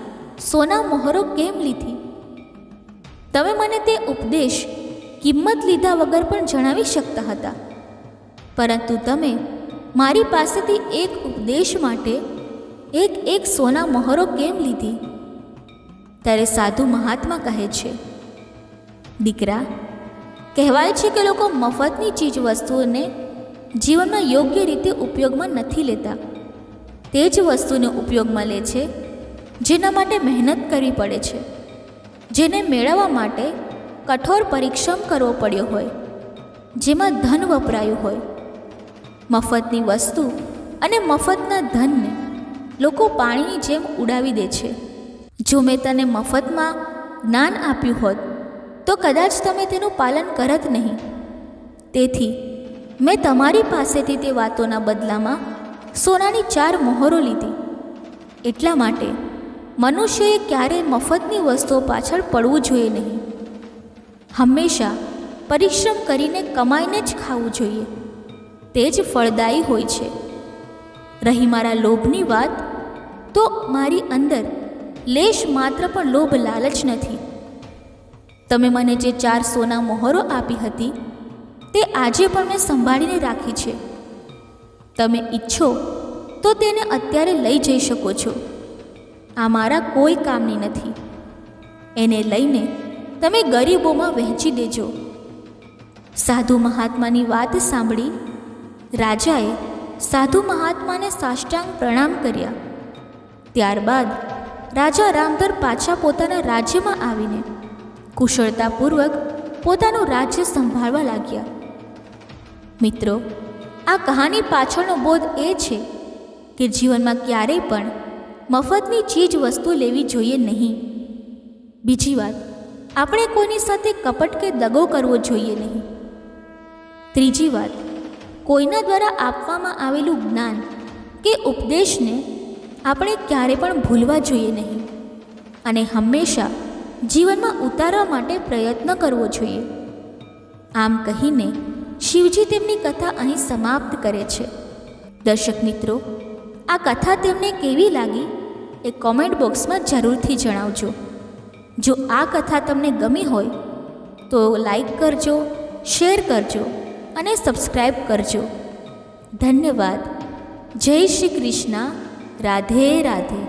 S1: સોના મોહરો કેમ લીધી? તમે મને તે ઉપદેશ કિંમત લીધા વગર પણ જણાવી શકતા હતા, પરંતુ તમે મારી પાસેથી એક ઉપદેશ માટે એક સોના મોહરો કેમ લીધી? ત્યારે સાધુ મહાત્મા કહે છે, દીકરા, કહેવાય છે કે લોકો મફતની ચીજ વસ્તુઓને જીવનમાં યોગ્ય રીતે ઉપયોગમાં નથી લેતા. તે જ વસ્તુને ઉપયોગમાં લે છે જેના માટે મહેનત કરવી પડે છે, જેને મેળવવા માટે કઠોર પરિશ્રમ કરવો પડ્યો હોય, જેમાં ધન વપરાયું હોય. મફતની વસ્તુ અને મફતના ધનને લોકો પાણીની જેમ ઉડાવી દે છે. જો મેં તને મફતમાં જ્ઞાન આપ્યું હોત તો કદાચ તમે તેનું પાલન કરત નહીં. તેથી મેં તમારી પાસેથી તે વાતોના બદલામાં સોનાની 4 મોહરો લીધી. એટલા માટે મનુષ્યએ ક્યારેય મફતની વસ્તુઓ પાછળ પડવું જોઈએ નહીં. હંમેશા પરિશ્રમ કરીને કમાઈને જ ખાવું જોઈએ. તે જ ફળદાયી હોય છે. રહી મારા લોભની વાત, તો મારી અંદર લેશ માત્ર પણ લોભ લાલચ નથી. તમે મને જે 4 સોના મોહરો આપી હતી તે આજે પણ મેં સંભાળીને રાખી છે. તમે ઈચ્છો તો તેને અત્યારે લઈ જઈ શકો છો. આ મારા કોઈ કામની નથી. એને લઈને તમે ગરીબોમાં વહેંચી દેજો. સાધુ મહાત્માની વાત સાંભળી રાજાએ સાધુ મહાત્માને સાષ્ટાંગ પ્રણામ કર્યા. ત્યારબાદ રાજા રામધર પાછા પોતાના રાજ્યમાં આવીને કુશળતાપૂર્વક પોતાનું રાજ્ય સંભાળવા લાગ્યા. મિત્રો, આ કહાની પાછળનો બોધ એ છે કે જીવનમાં ક્યારેય પણ મફતની ચીજ વસ્તુ લેવી જોઈએ નહીં. બીજી વાત, આપણે કોઈની સાથે કપટ કે દગો કરવો જોઈએ નહીં. ત્રીજી વાત, કોઈના દ્વારા આપવામાં આવેલું જ્ઞાન કે ઉપદેશને આપણે ક્યારેય પણ ભૂલવા જોઈએ નહીં અને હંમેશા જીવનમાં ઉતારવા માટે પ્રયત્ન કરવો જોઈએ. આમ કહીને શિવજી તેમની કથા અહીં સમાપ્ત કરે છે. દર્શક મિત્રો, આ કથા તેમને કેવી લાગી એ કોમેન્ટ બોક્સમાં જરૂરથી જણાવજો. જો આ કથા તમને ગમી હોય તો લાઈક કરજો, શેર કરજો અને સબસ્ક્રાઈબ કરજો. ધન્યવાદ. જય શ્રી કૃષ્ણ. રાધે રાધે.